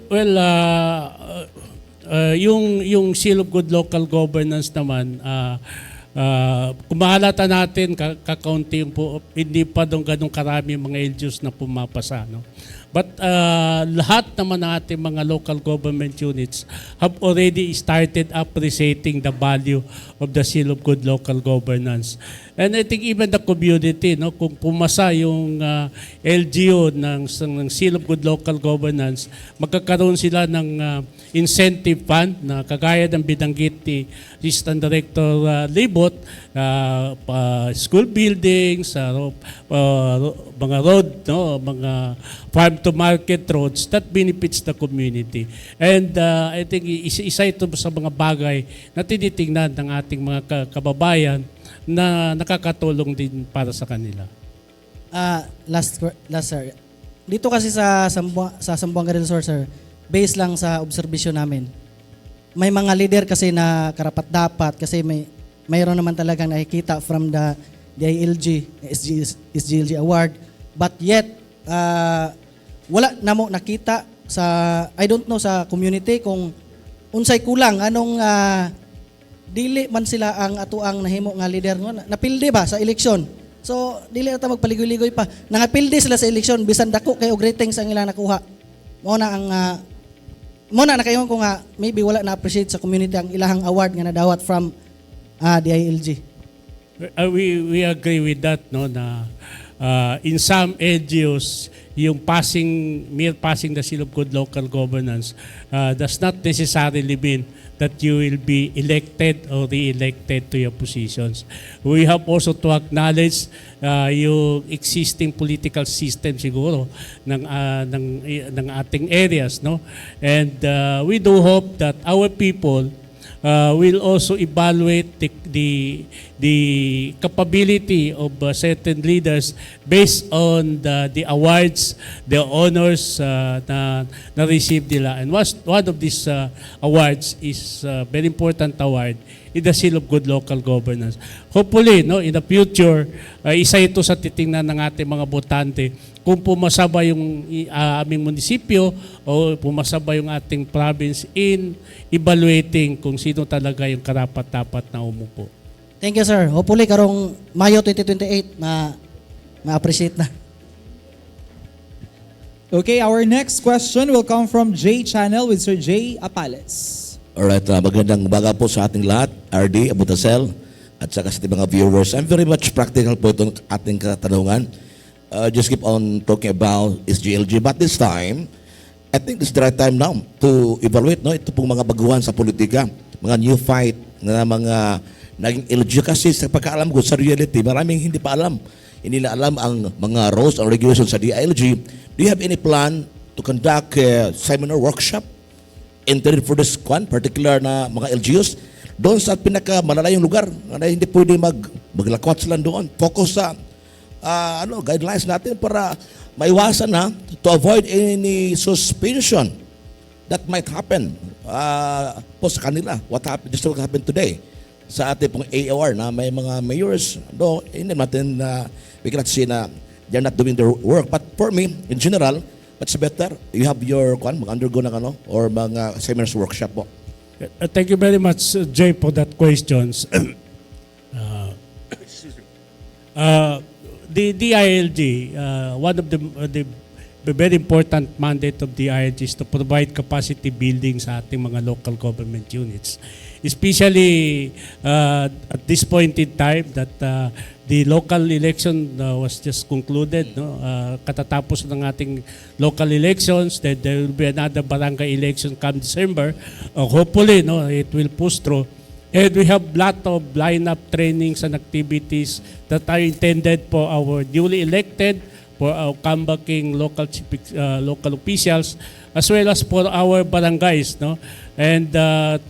Speaker 2: Well, yung Seal of Good Local Governance naman, kung mahalata natin, kakaunti po, hindi pa doon ganun karami mga LGUs na pumapasa. But lahat naman ng ating mga local government units have already started appreciating the value of the seal of good local governance. And I think even the community, no, kung pumasa yung LGU ng seal of good local governance, magkakaroon sila ng incentive fund na kagaya ng binanggit ni Assistant Director Libot, school buildings, mga road, no, mga farm to market roads that benefits the community. And I think isa ito sa mga bagay na tinitingnan ng ating mga kababayan na nakakatulong din para sa kanila.
Speaker 9: Last sir. Dito kasi sa Zamboanga del Sur, sir, based lang sa obserbasyon namin. May mga leader kasi na karapat-dapat kasi mayroon naman talagang nakikita from the DILG, SGLG award, but yet wala na mo nakita sa, I don't know, sa community kung unsay kulang, anong dili man sila ang atuang nahimo nga leader ngo napildi ba sa eleksyon. So dili na ta magpaligoy-ligoy pa, nangapildi sila sa eleksyon bisan dako kay og ratings ang ilang nakuha. Mo na nakaingon ko nga maybe wala na appreciate sa community ang ilahang award nga nadawat from DILG.
Speaker 2: We agree with that, no, na in some LGUs yung mere passing the seal of good local governance does not necessarily mean that you will be elected or re-elected to your positions. We have also to acknowledge yung existing political system siguro ng ating areas, no? And we do hope that our people will also evaluate the capability of certain leaders based on the awards, the honors na receive nila. And one of these awards is a very important award, is the Seal of Good Local Governance. Hopefully, no, in the future, isa ito sa titingnan ng ating mga botante kung pumasa ba yung aming munisipyo o pumasa ba yung ating province in evaluating kung sino talaga yung karapat-dapat na umupo.
Speaker 9: Thank you, sir. Hopefully karong Mayo 2028 ma-appreciate na.
Speaker 1: Okay, our next question will come from J Channel with Sir J Apales.
Speaker 11: Alright, magandang umaga po sa ating lahat, RD, Abutasel, at saka sa ating mga viewers. I'm very much practical po itong ating katanungan. Just keep on talking about SGLG, but this time, I think this is the right time now to evaluate, no, ito pong mga baguhan sa politika, mga new fight na mga naging LG, kasi sa pagkaalam ko sa reality, maraming hindi pa alam. Hindi na alam ang mga rules and regulations sa DILG. Do you have any plan to conduct a seminar workshop intended for this one, particular na mga LGUs, doon sa pinaka-malalayong lugar, na hindi pwede maglakwat sila doon. Focus sa guidelines natin para maiwasan na to avoid any suspension that might happen po sa kanila. What happened today sa ating pong AOR na may mga mayors, no, hindi natin we cannot see na they're not doing their work. But for me, in general, what's better? You have your mag-undergo ng or mga seminars workshop po.
Speaker 2: Thank you very much, Jay, for that questions. The DILG, one of the very important mandate of DILG is to provide capacity building sa ating mga local government units. Especially at this point in time that the local election was just concluded, no? Katatapos ng ating local elections, then there will be another barangay election come December. Hopefully, no, it will push through. And we have lot of lineup trainings and activities that are intended for our newly elected, for our comebacking local officials, as well as for our barangays, no? And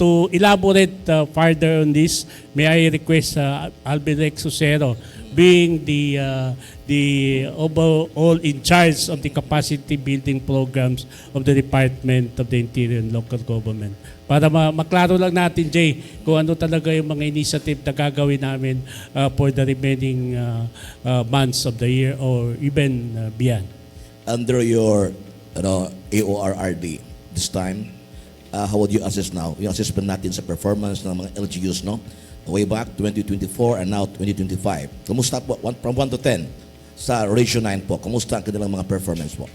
Speaker 2: to elaborate further on this, may I request Alvin Rex Susero, being the overall in charge of the capacity building programs of the Department of the Interior and Local Government. Para maklaro lang natin, Jay, kung ano talaga yung mga initiative na gagawin namin for the remaining months of the year or even beyond.
Speaker 11: Under your AORRD this time, how would you assess now? Yung assessment natin sa performance ng mga LGUs, no? Way back 2024 and now 2025. Kumusta po? From 1 to 10 sa Ratio 9 po. Kumusta ang kanilang mga performance po?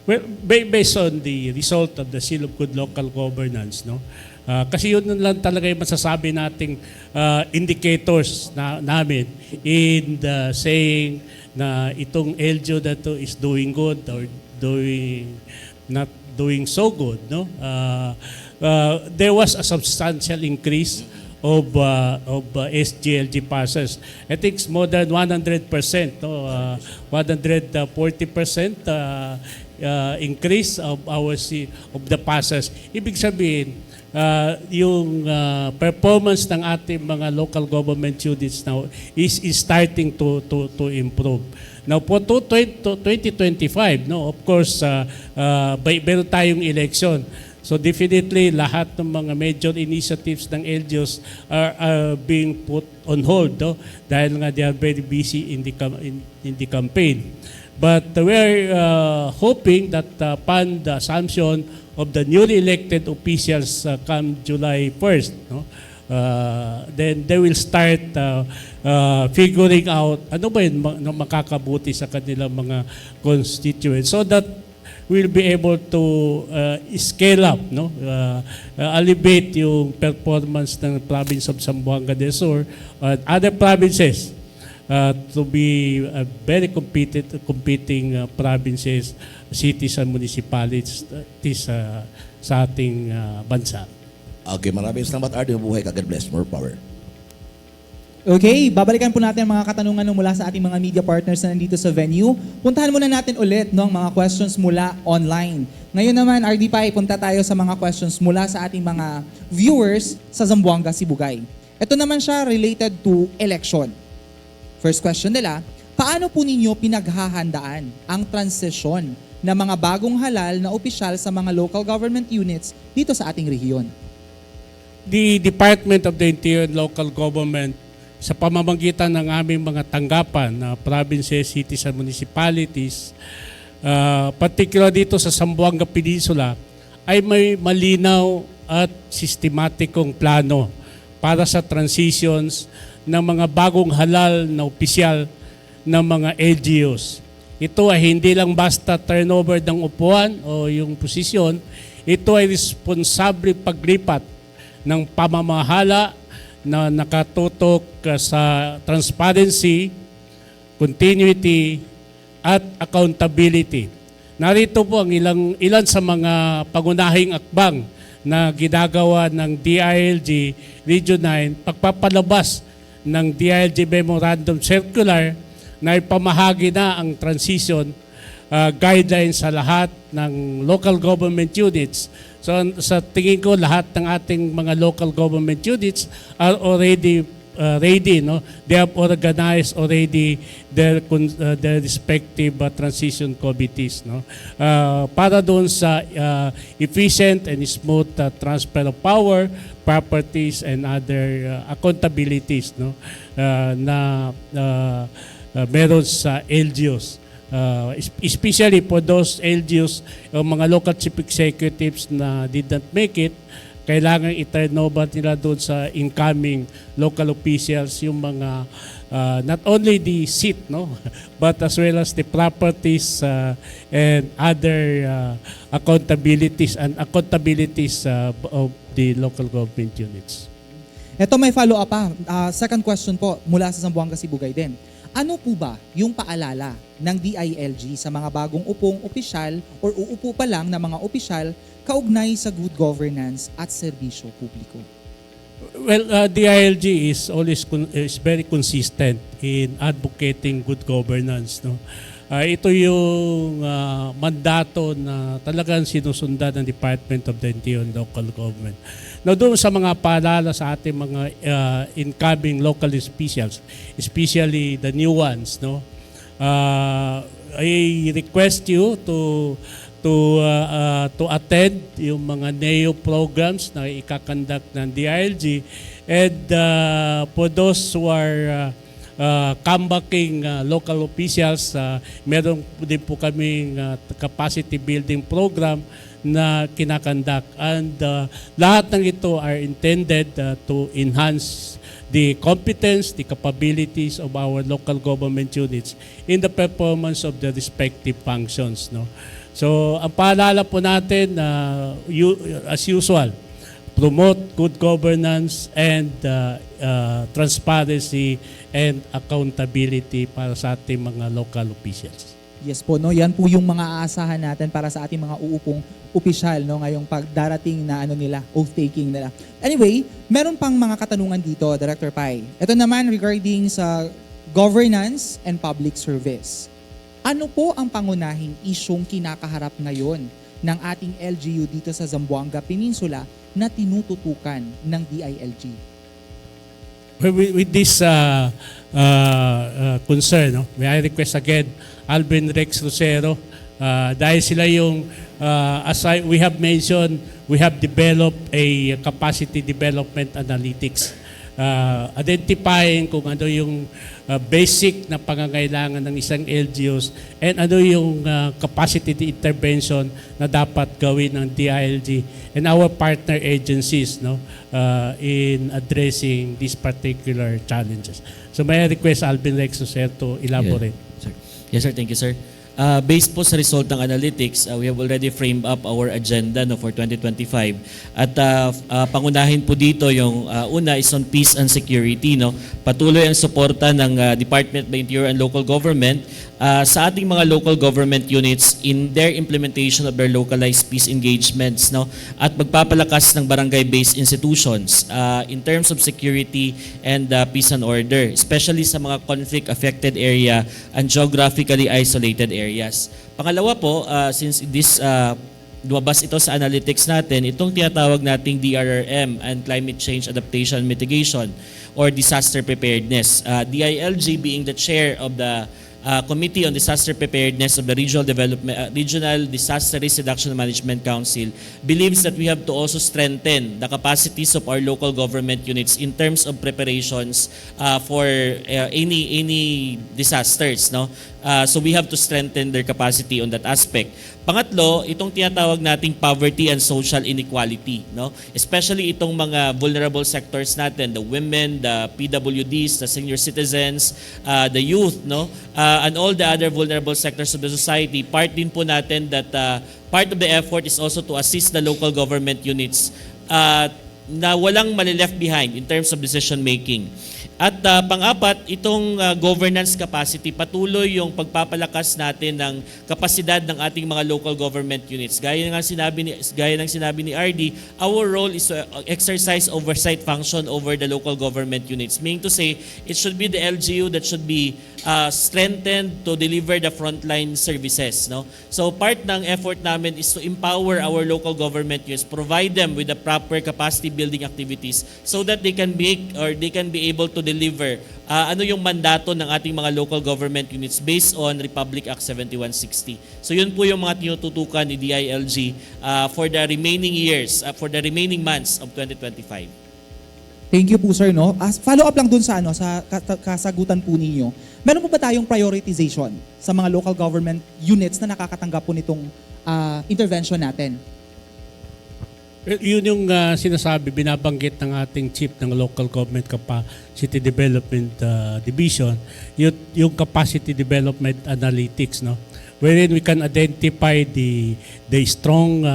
Speaker 2: Well, based on the result of the Seal of Good Local Governance, no? Kasi yun lang talaga yung masasabi nating indicators namin in saying na itong LGU na to is doing good or not doing so good, no? There was a substantial increase of SGLG passes. I think it's more than 100%, no? 140% increase of of the passes. Ibig sabihin, yung performance ng ating mga local government units now is starting to improve. Now po 2025, no, of course, meron tayong election. So definitely lahat ng mga major initiatives ng LGUs are being put on hold, no, dahil nga they are very busy in the campaign. But we're hoping that upon the assumption of the newly elected officials come July 1st, no, then they will start figuring out ano ba yun na makakabuti sa kanilang mga constituents so that we'll be able to scale up, no, elevate yung performance ng province of Zamboanga del Sur and other provinces to be very competing provinces, cities and municipalities sa ating bansa.
Speaker 11: Okay, maraming salamat, RD. Mabuhay ka. God bless. More power.
Speaker 1: Okay, babalikan po natin ang mga katanungan mula sa ating mga media partners na nandito sa venue. Puntahan muna natin ulit, no, ang mga questions mula online. Ngayon naman, RD Pai, punta tayo sa mga questions mula sa ating mga viewers sa Zamboanga, Sibugay. Ito naman siya related to election. First question nila, paano po ninyo pinaghahandaan ang transisyon ng mga bagong halal na opisyal sa mga local government units dito sa ating rehiyon?
Speaker 2: The Department of the Interior and Local Government sa pamamagitan ng aming mga tanggapan na provinces, cities and municipalities, particular dito sa Zamboanga Peninsula, ay may malinaw at sistematikong plano para sa transitions ng mga bagong halal na opisyal ng mga LGUs. Ito ay hindi lang basta turnover ng upuan o yung posisyon, ito ay responsable paglipat ng pamamahala na nakatutok sa transparency, continuity, at accountability. Narito po ang ilan sa mga pangunahing akbang na ginagawa ng DILG Region 9, pagpapalabas ng DILG Memorandum Circular na ipamahagi na ang transition guidelines sa lahat ng local government units. So sa tingin ko lahat ng ating mga local government units are already ready, no? They have organized already their respective transition committees, no? Para doon sa efficient and smooth transfer of power, properties and other accountabilities, no? Na meron sa LGUs. Especially for those LGUs, yung mga local chief executives na did not make it, kailangan i-turnover nila doon sa incoming local officials yung mga not only the seat, no, but as well as the properties and other accountabilities of the local government units.
Speaker 1: Ito may follow-up pa. Second question po mula sa Zamboanga, Sibugay din. Ano po ba yung paalala ng DILG sa mga bagong upong opisyal or uupo pa lang na mga opisyal kaugnay sa good governance at serbisyo publiko?
Speaker 2: Well, DILG is very consistent in advocating good governance, no? Ito yung mandato na talagang sinusundan ng Department of the Interior and Local Government. Now, doon sa mga paalala sa ating mga incoming local officials, especially the new ones, no? I request you to attend yung mga NEO programs na ikakandak ng DILG, and for those who are comebacking local officials, meron din po kaming capacity building program na kinakandak, and lahat ng ito are intended to enhance the competence, the capabilities of our local government units in the performance of the respective functions, no? So ang paalala po natin, as usual, promote good governance and transparency and accountability para sa ating mga local officials.
Speaker 1: Yes po, no? Yan po yung mga aasahan natin para sa ating mga uupong opisyal, no? Ngayong pagdarating na nila, oath-taking nila. Anyway, meron pang mga katanungan dito, Director Pai. Ito naman regarding sa governance and public service. Ano po ang pangunahing isyong kinakaharap ngayon ng ating LGU dito sa Zamboanga Peninsula na tinututukan ng DILG?
Speaker 2: With this concern, may I request again, Alvin Rex Rosero, dahil sila yung, as we have mentioned, we have developed a capacity development analytics, identifying kung ano yung basic na pangangailangan ng isang LGUs and ano yung capacity intervention na dapat gawin ng DILG and our partner agencies, no, in addressing these particular challenges. So may I request Alvin Rex Rosero to elaborate.
Speaker 8: Yes, sir. Thank you, sir. Based po sa result ng analytics, we have already framed up our agenda for 2025. At pangunahin po dito yung una is on peace and security. Patuloy ang suporta ng Department of Interior and Local Government sa ating mga local government units in their implementation of their localized peace engagements. At magpapalakas ng barangay-based institutions in terms of security and peace and order, especially sa mga conflict-affected area and geographically isolated areas. Pangalawa po, since this lumabas ito sa analytics natin, itong tinatawag nating DRRM and Climate Change Adaptation Mitigation or Disaster Preparedness. DILG being the chair of the Committee on Disaster Preparedness of the Regional Disaster Risk Reduction and Management Council believes that we have to also strengthen the capacities of our local government units in terms of preparations for any disasters. So we have to strengthen their capacity on that aspect. Pangatlo, itong tinatawag nating poverty and social inequality, especially itong mga vulnerable sectors natin, the women, the PWDs, the senior citizens, the youth, and all the other vulnerable sectors of the society. Part din po natin that part of the effort is also to assist the local government units na walang mali-left behind in terms of decision making. At pang-apat, itong governance capacity, patuloy yung pagpapalakas natin ng kapasidad ng ating mga local government units. Gaya ng sinabi ni RD, our role is to exercise oversight function over the local government units. Meaning to say, it should be the LGU that should be strengthened to deliver the frontline services. So part ng effort namin is to empower our local government units, provide them with the proper capacity building activities so that they can be able to deliver ano yung mandato ng ating mga local government units based on Republic Act 7160. So yun po yung mga tinututukan ni DILG for the remaining years, for the remaining months of 2025.
Speaker 1: Thank you po, sir. As follow up lang dun sa sa kasagutan po ninyo. Meron po ba tayong prioritization sa mga local government units na nakakatanggap po nitong intervention natin?
Speaker 2: Yun yung sinasabi, binabanggit ng ating chief ng Local Government Capacity Development Division, yung capacity development analytics, wherein we can identify the strong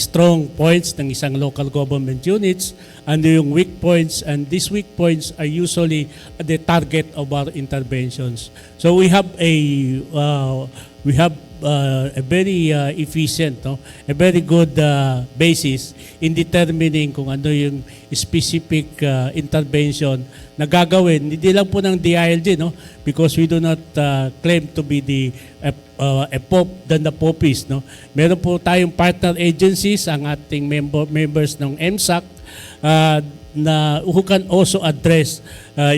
Speaker 2: strong points ng isang local government units and yung weak points, and these weak points are usually the target of our interventions. So we have a very efficient, a very good basis in determining kung ano yung specific intervention na gagawin. Hindi lang po ng DILG, because we do not claim to be a pop than the poppies. Meron po tayong partner agencies, ang ating members ng MSAC, na who can also address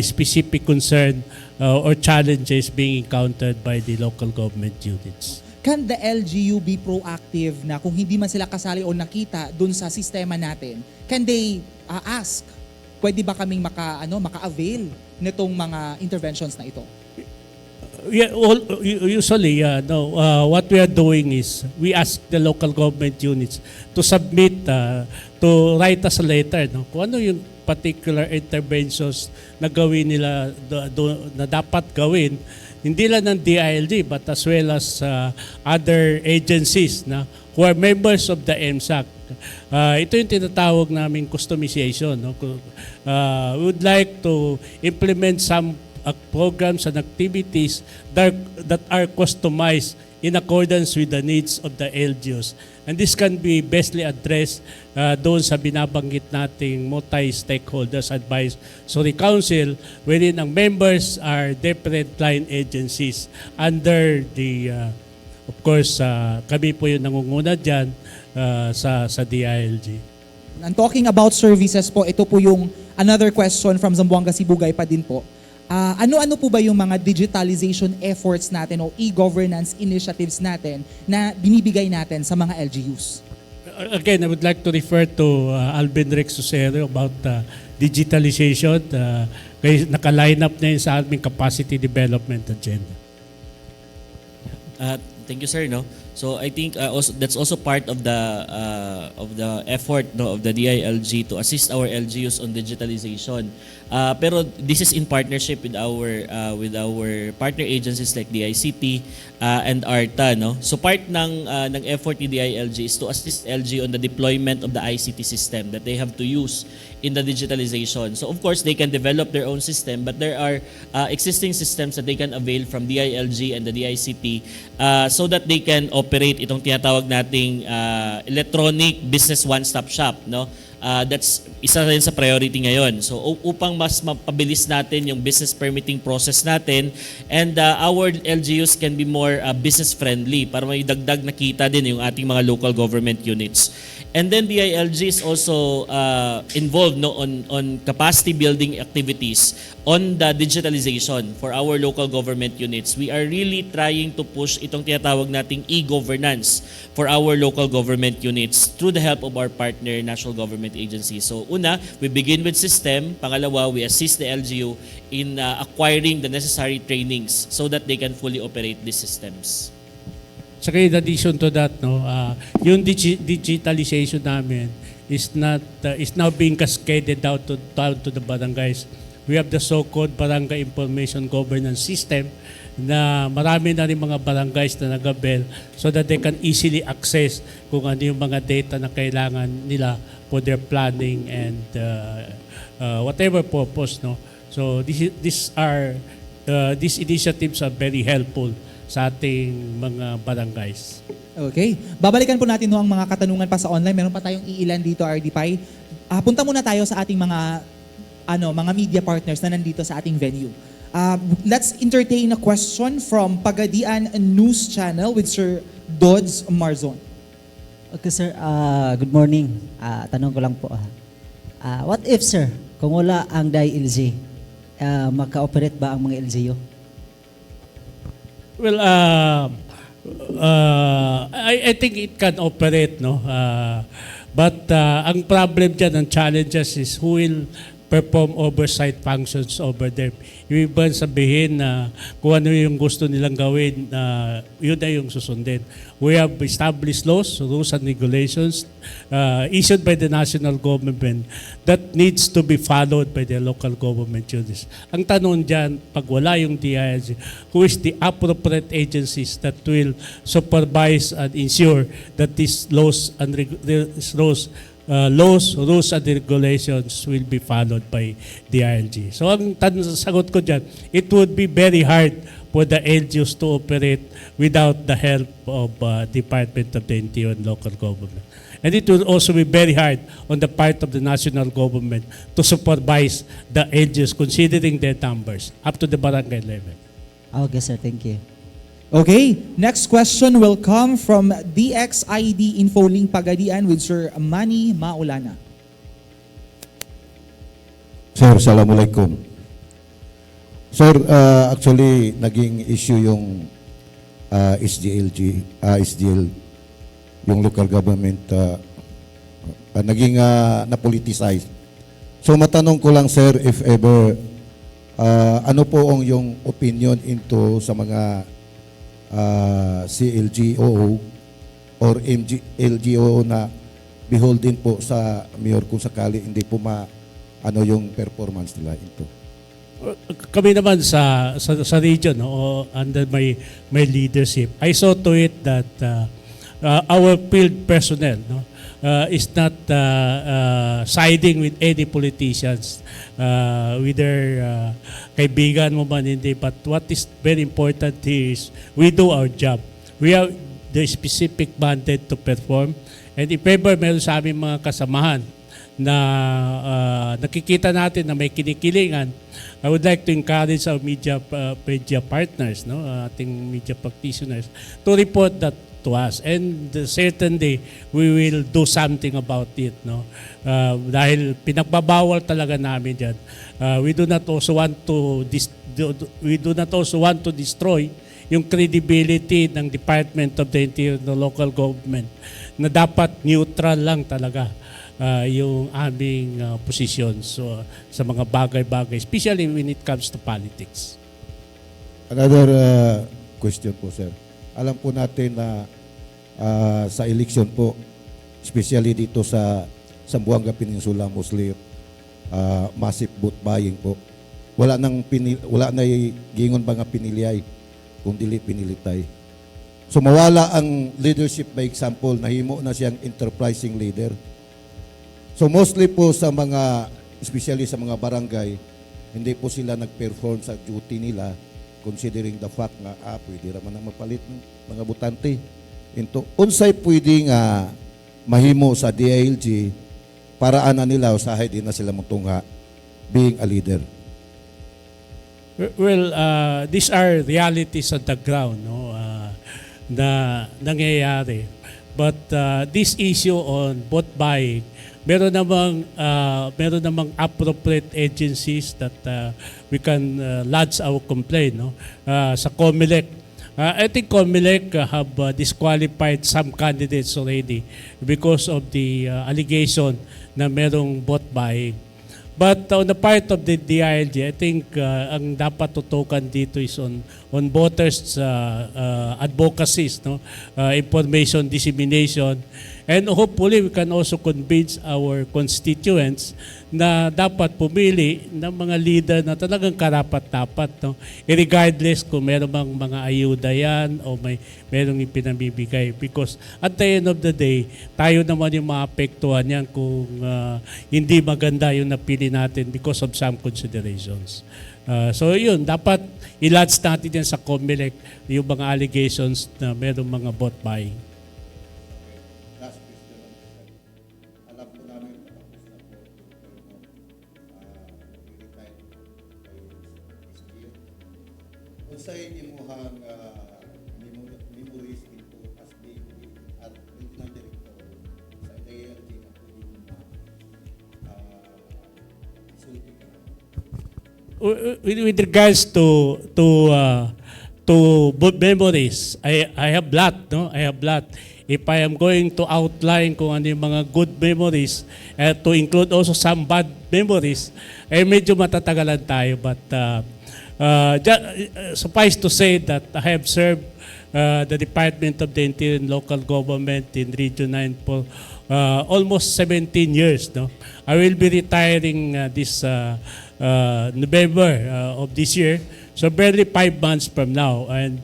Speaker 2: specific concern or challenges being encountered by the local government units.
Speaker 1: Can the LGU be proactive na kung hindi man sila kasali o nakita dun sa sistema natin, can they ask, pwede ba kaming maka-avail nitong mga interventions na ito?
Speaker 2: Usually, no, what we are doing is we ask the local government units to submit, to write us a letter, no, kung ano yung particular interventions na gawin nila, na dapat gawin, hindi lang ng DILG but as well as other agencies na who are members of the MSAC. Ito yung tinatawag naming customization. No? We would like to implement some programs and activities that are customized in accordance with the needs of the LGUs. And this can be bestly addressed doon sa binabanggit nating multi-stakeholders advisory council wherein ang members are different line agencies under the, of course, kami po yung nangunguna dyan sa DILG.
Speaker 1: And talking about services po, ito po yung another question from Zamboanga Sibugay pa din po. Ano-ano po ba yung mga digitalization efforts natin o e-governance initiatives natin na binibigay natin sa mga LGUs?
Speaker 2: Again, I would like to refer to Alvin Rex Susero about digitalization. Naka-line up na yun sa aming capacity development agenda.
Speaker 8: Thank you, sir. No, so I think that's also part of the effort, no, of the DILG to assist our LGUs on digitalization. Pero this is in partnership with our partner agencies like DICT and ARTA. No, so part ng effort ni DILG is to assist LG on the deployment of the ICT system that they have to use in the digitalization. So of course they can develop their own system, but there are existing systems that they can avail from DILG and the DICT so that they can operate itong tinatawag nating electronic business one-stop shop, no? That's isa rin sa priority ngayon. So upang mas mapabilis natin yung business permitting process natin and our LGUs can be more business friendly para may dagdag na kita din yung ating mga local government units. And then DILG is also involved, no, on capacity building activities on the digitalization for our local government units. We are really trying to push itong tinatawag nating e-governance for our local government units through the help of our partner national government agencies. So una, we begin with system. Pangalawa, we assist the LGU in acquiring the necessary trainings so that they can fully operate these systems.
Speaker 2: Saka in addition to that, no, yung digitalization namin is now being cascaded down to the barangays. We have the so-called Barangay Information Governance System na marami na rin mga barangays na nag-avail so that they can easily access kung ano yung mga data na kailangan nila for their planning and whatever purpose. No? So these initiatives are very helpful sa ating mga barangays.
Speaker 1: Okay. Babalikan po natin ang mga katanungan pa sa online. Meron pa tayong iilan dito, RD Pai. Punta muna tayo sa ating mga media partners na nandito sa ating venue. Let's entertain a question from Pagadian News Channel with Sir Dodds Marzon.
Speaker 12: Okay, sir. Good morning. Tanong ko lang po. What if, sir, kung wala ang DILG, maka-operate ba ang mga LGU?
Speaker 2: Well, I think it can operate, no? But ang problem dyan, ang challenges is who will perform oversight functions over them. Yung iba sabihin na kung ano yung gusto nilang gawin, yun na yung susundin. We have established laws, rules and regulations issued by the national government that needs to be followed by the local government units. Ang tanong dyan, pag wala yung DILG, who is the appropriate agencies that will supervise and ensure that these laws, rules and regulations will be followed by the DILG. So ang sagot ko dyan, it would be very hard for the LGUs to operate without the help of Department of the Interior and local government. And it will also be very hard on the part of the national government to supervise the LGUs considering their numbers up to the barangay level.
Speaker 12: Okay, sir. Thank you.
Speaker 1: Okay, next question will come from DXID Infolink Pagadian with Sir Manny Maulana.
Speaker 13: Sir, Assalamualaikum. Sir, actually, naging issue yung SGLG, SGL, yung local government, naging na-politicize. So matanong ko lang, sir, if ever Ano po ang yung opinion into sa mga CLGO or LGO na beholden po sa mayor kung sakali hindi po ano yung performance nila into?
Speaker 2: Kami naman sa region, no, under my leadership, I saw to it that our field personnel, no, is not siding with any politicians, whether kaibigan mo man hindi. But what is very important here is we do our job. We have the specific mandate to perform. And if ever meron sa aming mga kasamahan na nakikita natin na may kinikilingan, I would like to encourage our media partners, no, ating media practitioners, to report that to us. And certainly, we will do something about it, no. Dahil pinagbabawal talaga namin yan. We do not also want to destroy yung credibility ng Department of the Interior ng local government na dapat neutral lang talaga yung aming positions sa mga bagay-bagay, especially when it comes to politics.
Speaker 13: Another question po, sir. Alam po natin na sa election po, especially dito sa Zamboanga Peninsula, mostly massive vote buying po. Wala na gingon ba nga piniliay kung dili pinilitay. So mawala ang leadership by example, nahimo na siyang enterprising leader. So mostly po sa mga, especially sa mga barangay, hindi po sila nag-perform sa duty nila considering the fact nga, pwede raman ang mapalit ng mga butante. Into, unsay pwede nga mahimo sa DILG para ana nila usahay din na sila mutunga being a leader.
Speaker 2: Well, these are realities on the ground, no, na nangyayari. But this issue on vote buying, meron namang appropriate agencies that we can lodge our complaint, no. Sa COMELEC, I think COMELEC have disqualified some candidates already because of the allegation na merong vote buying. But on the part of the DILG, I think ang dapat tutukan dito is on voters advocacies, no, information dissemination, and hopefully we can also convince our constituents na dapat pumili ng mga leader na talagang karapat-dapat, no, regardless kung meron bang mga ayuda yan o merong ipinamibigay. Because at the end of the day, tayo naman yung maapektuhan yan kung hindi maganda yung napili natin because of some considerations. So yun, dapat i-lodge natin yan sa COMELEC yung mga allegations na merong mga vote buying.
Speaker 13: Last question. Alam po namin tapos na po retire kay SGL. Unsay imuhang memories into as being at regional director sa DILG na pwede
Speaker 2: With regards to good memories, I have lot, no? I have lot. If I am going to outline kung ano yung mga good memories, to include also some bad memories, medyo matatagalan tayo. But suffice to say that I have served the Department of the Interior and Local Government in Region 9 for almost 17 years. No? I will be retiring this November of this year. So barely 5 months from now. And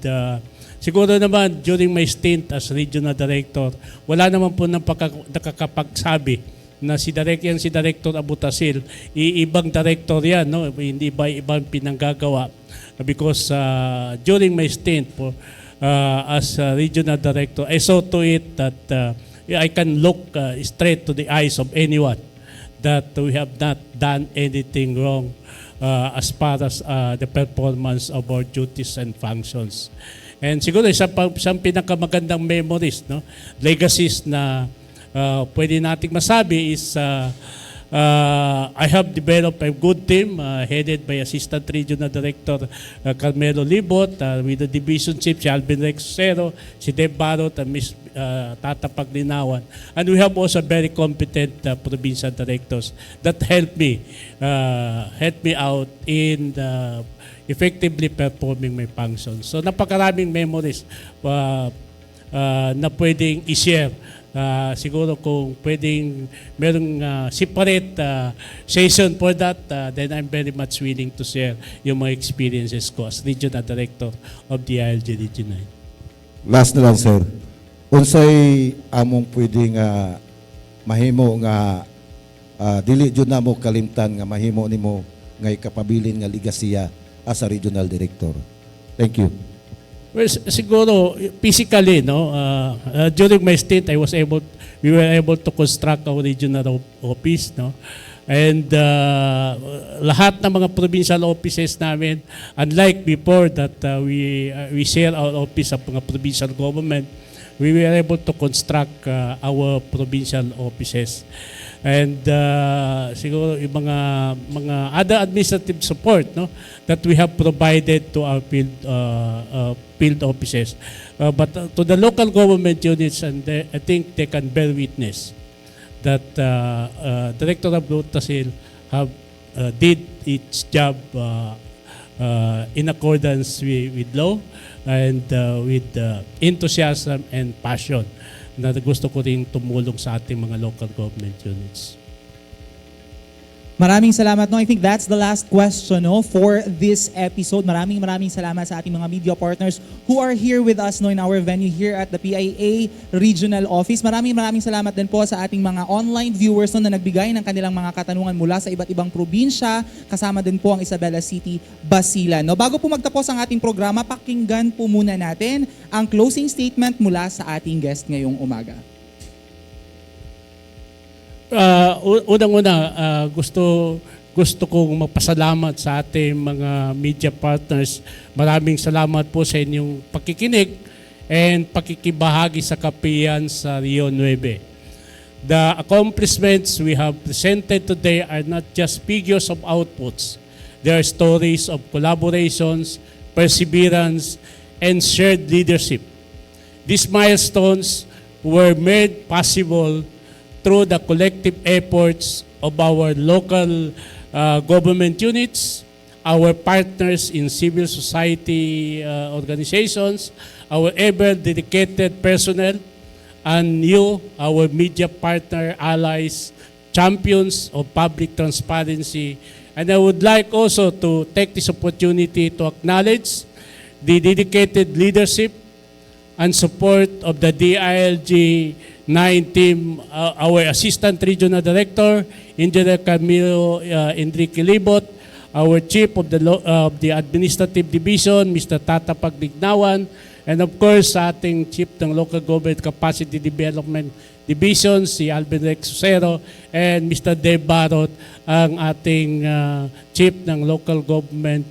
Speaker 2: siguro naman during my stint as Regional Director, wala naman po nakakapagsabi na si Director Abutasil, ibang director yan, no? Hindi ibang pinanggagawa. Because during my stint as Regional Director, I saw to it that I can look straight to the eyes of anyone that we have not done anything wrong as far as the performance of our duties and functions. And siguro isang pinakamagandang memories, no, legacies na pwede nating masabi is I have developed a good team headed by Assistant Regional Director Carmelo Libot with the Division Chief si Alvin Rexero, si Deb Barot, and Ms. Tata Paglinawan. And we have also very competent provincial directors that help me out in effectively performing my functions. So napakaraming memories na pwedeng i-share. Siguro kung pwedeng merong separate session for that, then I'm very much willing to share yung mga experiences ko as Regional Director of the ILG Region 9.
Speaker 13: Last na lang, sir. Unsay among pwedeng mahimo nga dili jud namo kalimtan nga mahimo nimo nga ikapabilin nga ligasiya as a regional director. Thank you.
Speaker 2: Well, siguro physically, no. During my stint, we were able to construct our regional office, no. And lahat ng mga provincial offices namin, unlike before that we share our office sa mga provincial government, we were able to construct our provincial offices. And siguro yung mga other administrative support, no, that we have provided to our field offices, but to the local government units, and I think they can bear witness that Director Abdul-Tasil have did its job in accordance with law and with enthusiasm and passion na gusto ko rin tumulong sa ating mga local government units.
Speaker 1: Maraming salamat. No, I think that's the last question, no, for this episode. Maraming salamat sa ating mga media partners who are here with us, no, in our venue here at the PIA Regional Office. Maraming salamat din po sa ating mga online viewers, no, na nagbigay ng kanilang mga katanungan mula sa iba't ibang probinsya. Kasama din po ang Isabela City, Basilan. No, bago po magtapos ang ating programa, pakinggan po muna natin ang closing statement mula sa ating guest ngayong umaga.
Speaker 2: Unang-una, gusto kong magpasalamat sa ating mga media partners. Maraming salamat po sa inyong pakikinig and pakikibahagi sa kapihan sa Rio 9. The accomplishments we have presented today are not just figures of outputs. They are stories of collaborations, perseverance, and shared leadership. These milestones were made possible through the collective efforts of our local government units, our partners in civil society organizations, our ever-dedicated personnel, and you, our media partner allies, champions of public transparency. And I would like also to take this opportunity to acknowledge the dedicated leadership and support of the DILG 9 team, our Assistant Regional Director, Engineer Camilo Enrique Libot, our Chief of the Administrative Division, Mr. Tata Paglinawan, and of course sa ating Chief ng Local Government Capacity Development Division, si Alvin Rexero, and Mr. Deb Barot, ang ating Chief ng Local Government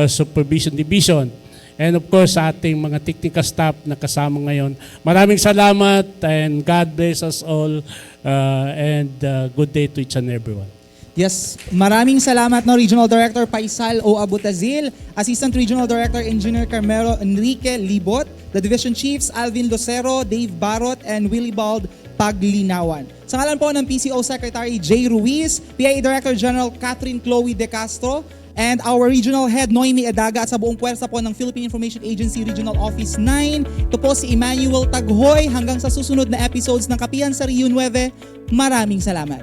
Speaker 2: Supervision Division. And of course, sa ating mga technical staff na kasama ngayon. Maraming salamat and God bless us all and good day to each and everyone.
Speaker 1: Yes, maraming salamat, no, Regional Director Paisal O. Abutazil, Assistant Regional Director Engineer Carmelo Enrique Libot, the Division Chiefs Alvin Lucero, Dave Barot, and Willibald Paglinawan. Sa ngalan po ng PCO Secretary Jay Ruiz, PIA Director General Catherine Chloe De Castro, and our Regional Head Noemi Edaga at sa buong puwersa po ng Philippine Information Agency Regional Office 9. Ito po si Emmanuel Taghoy. Hanggang sa susunod na episodes ng Kapihan sa Rio 9. Maraming salamat.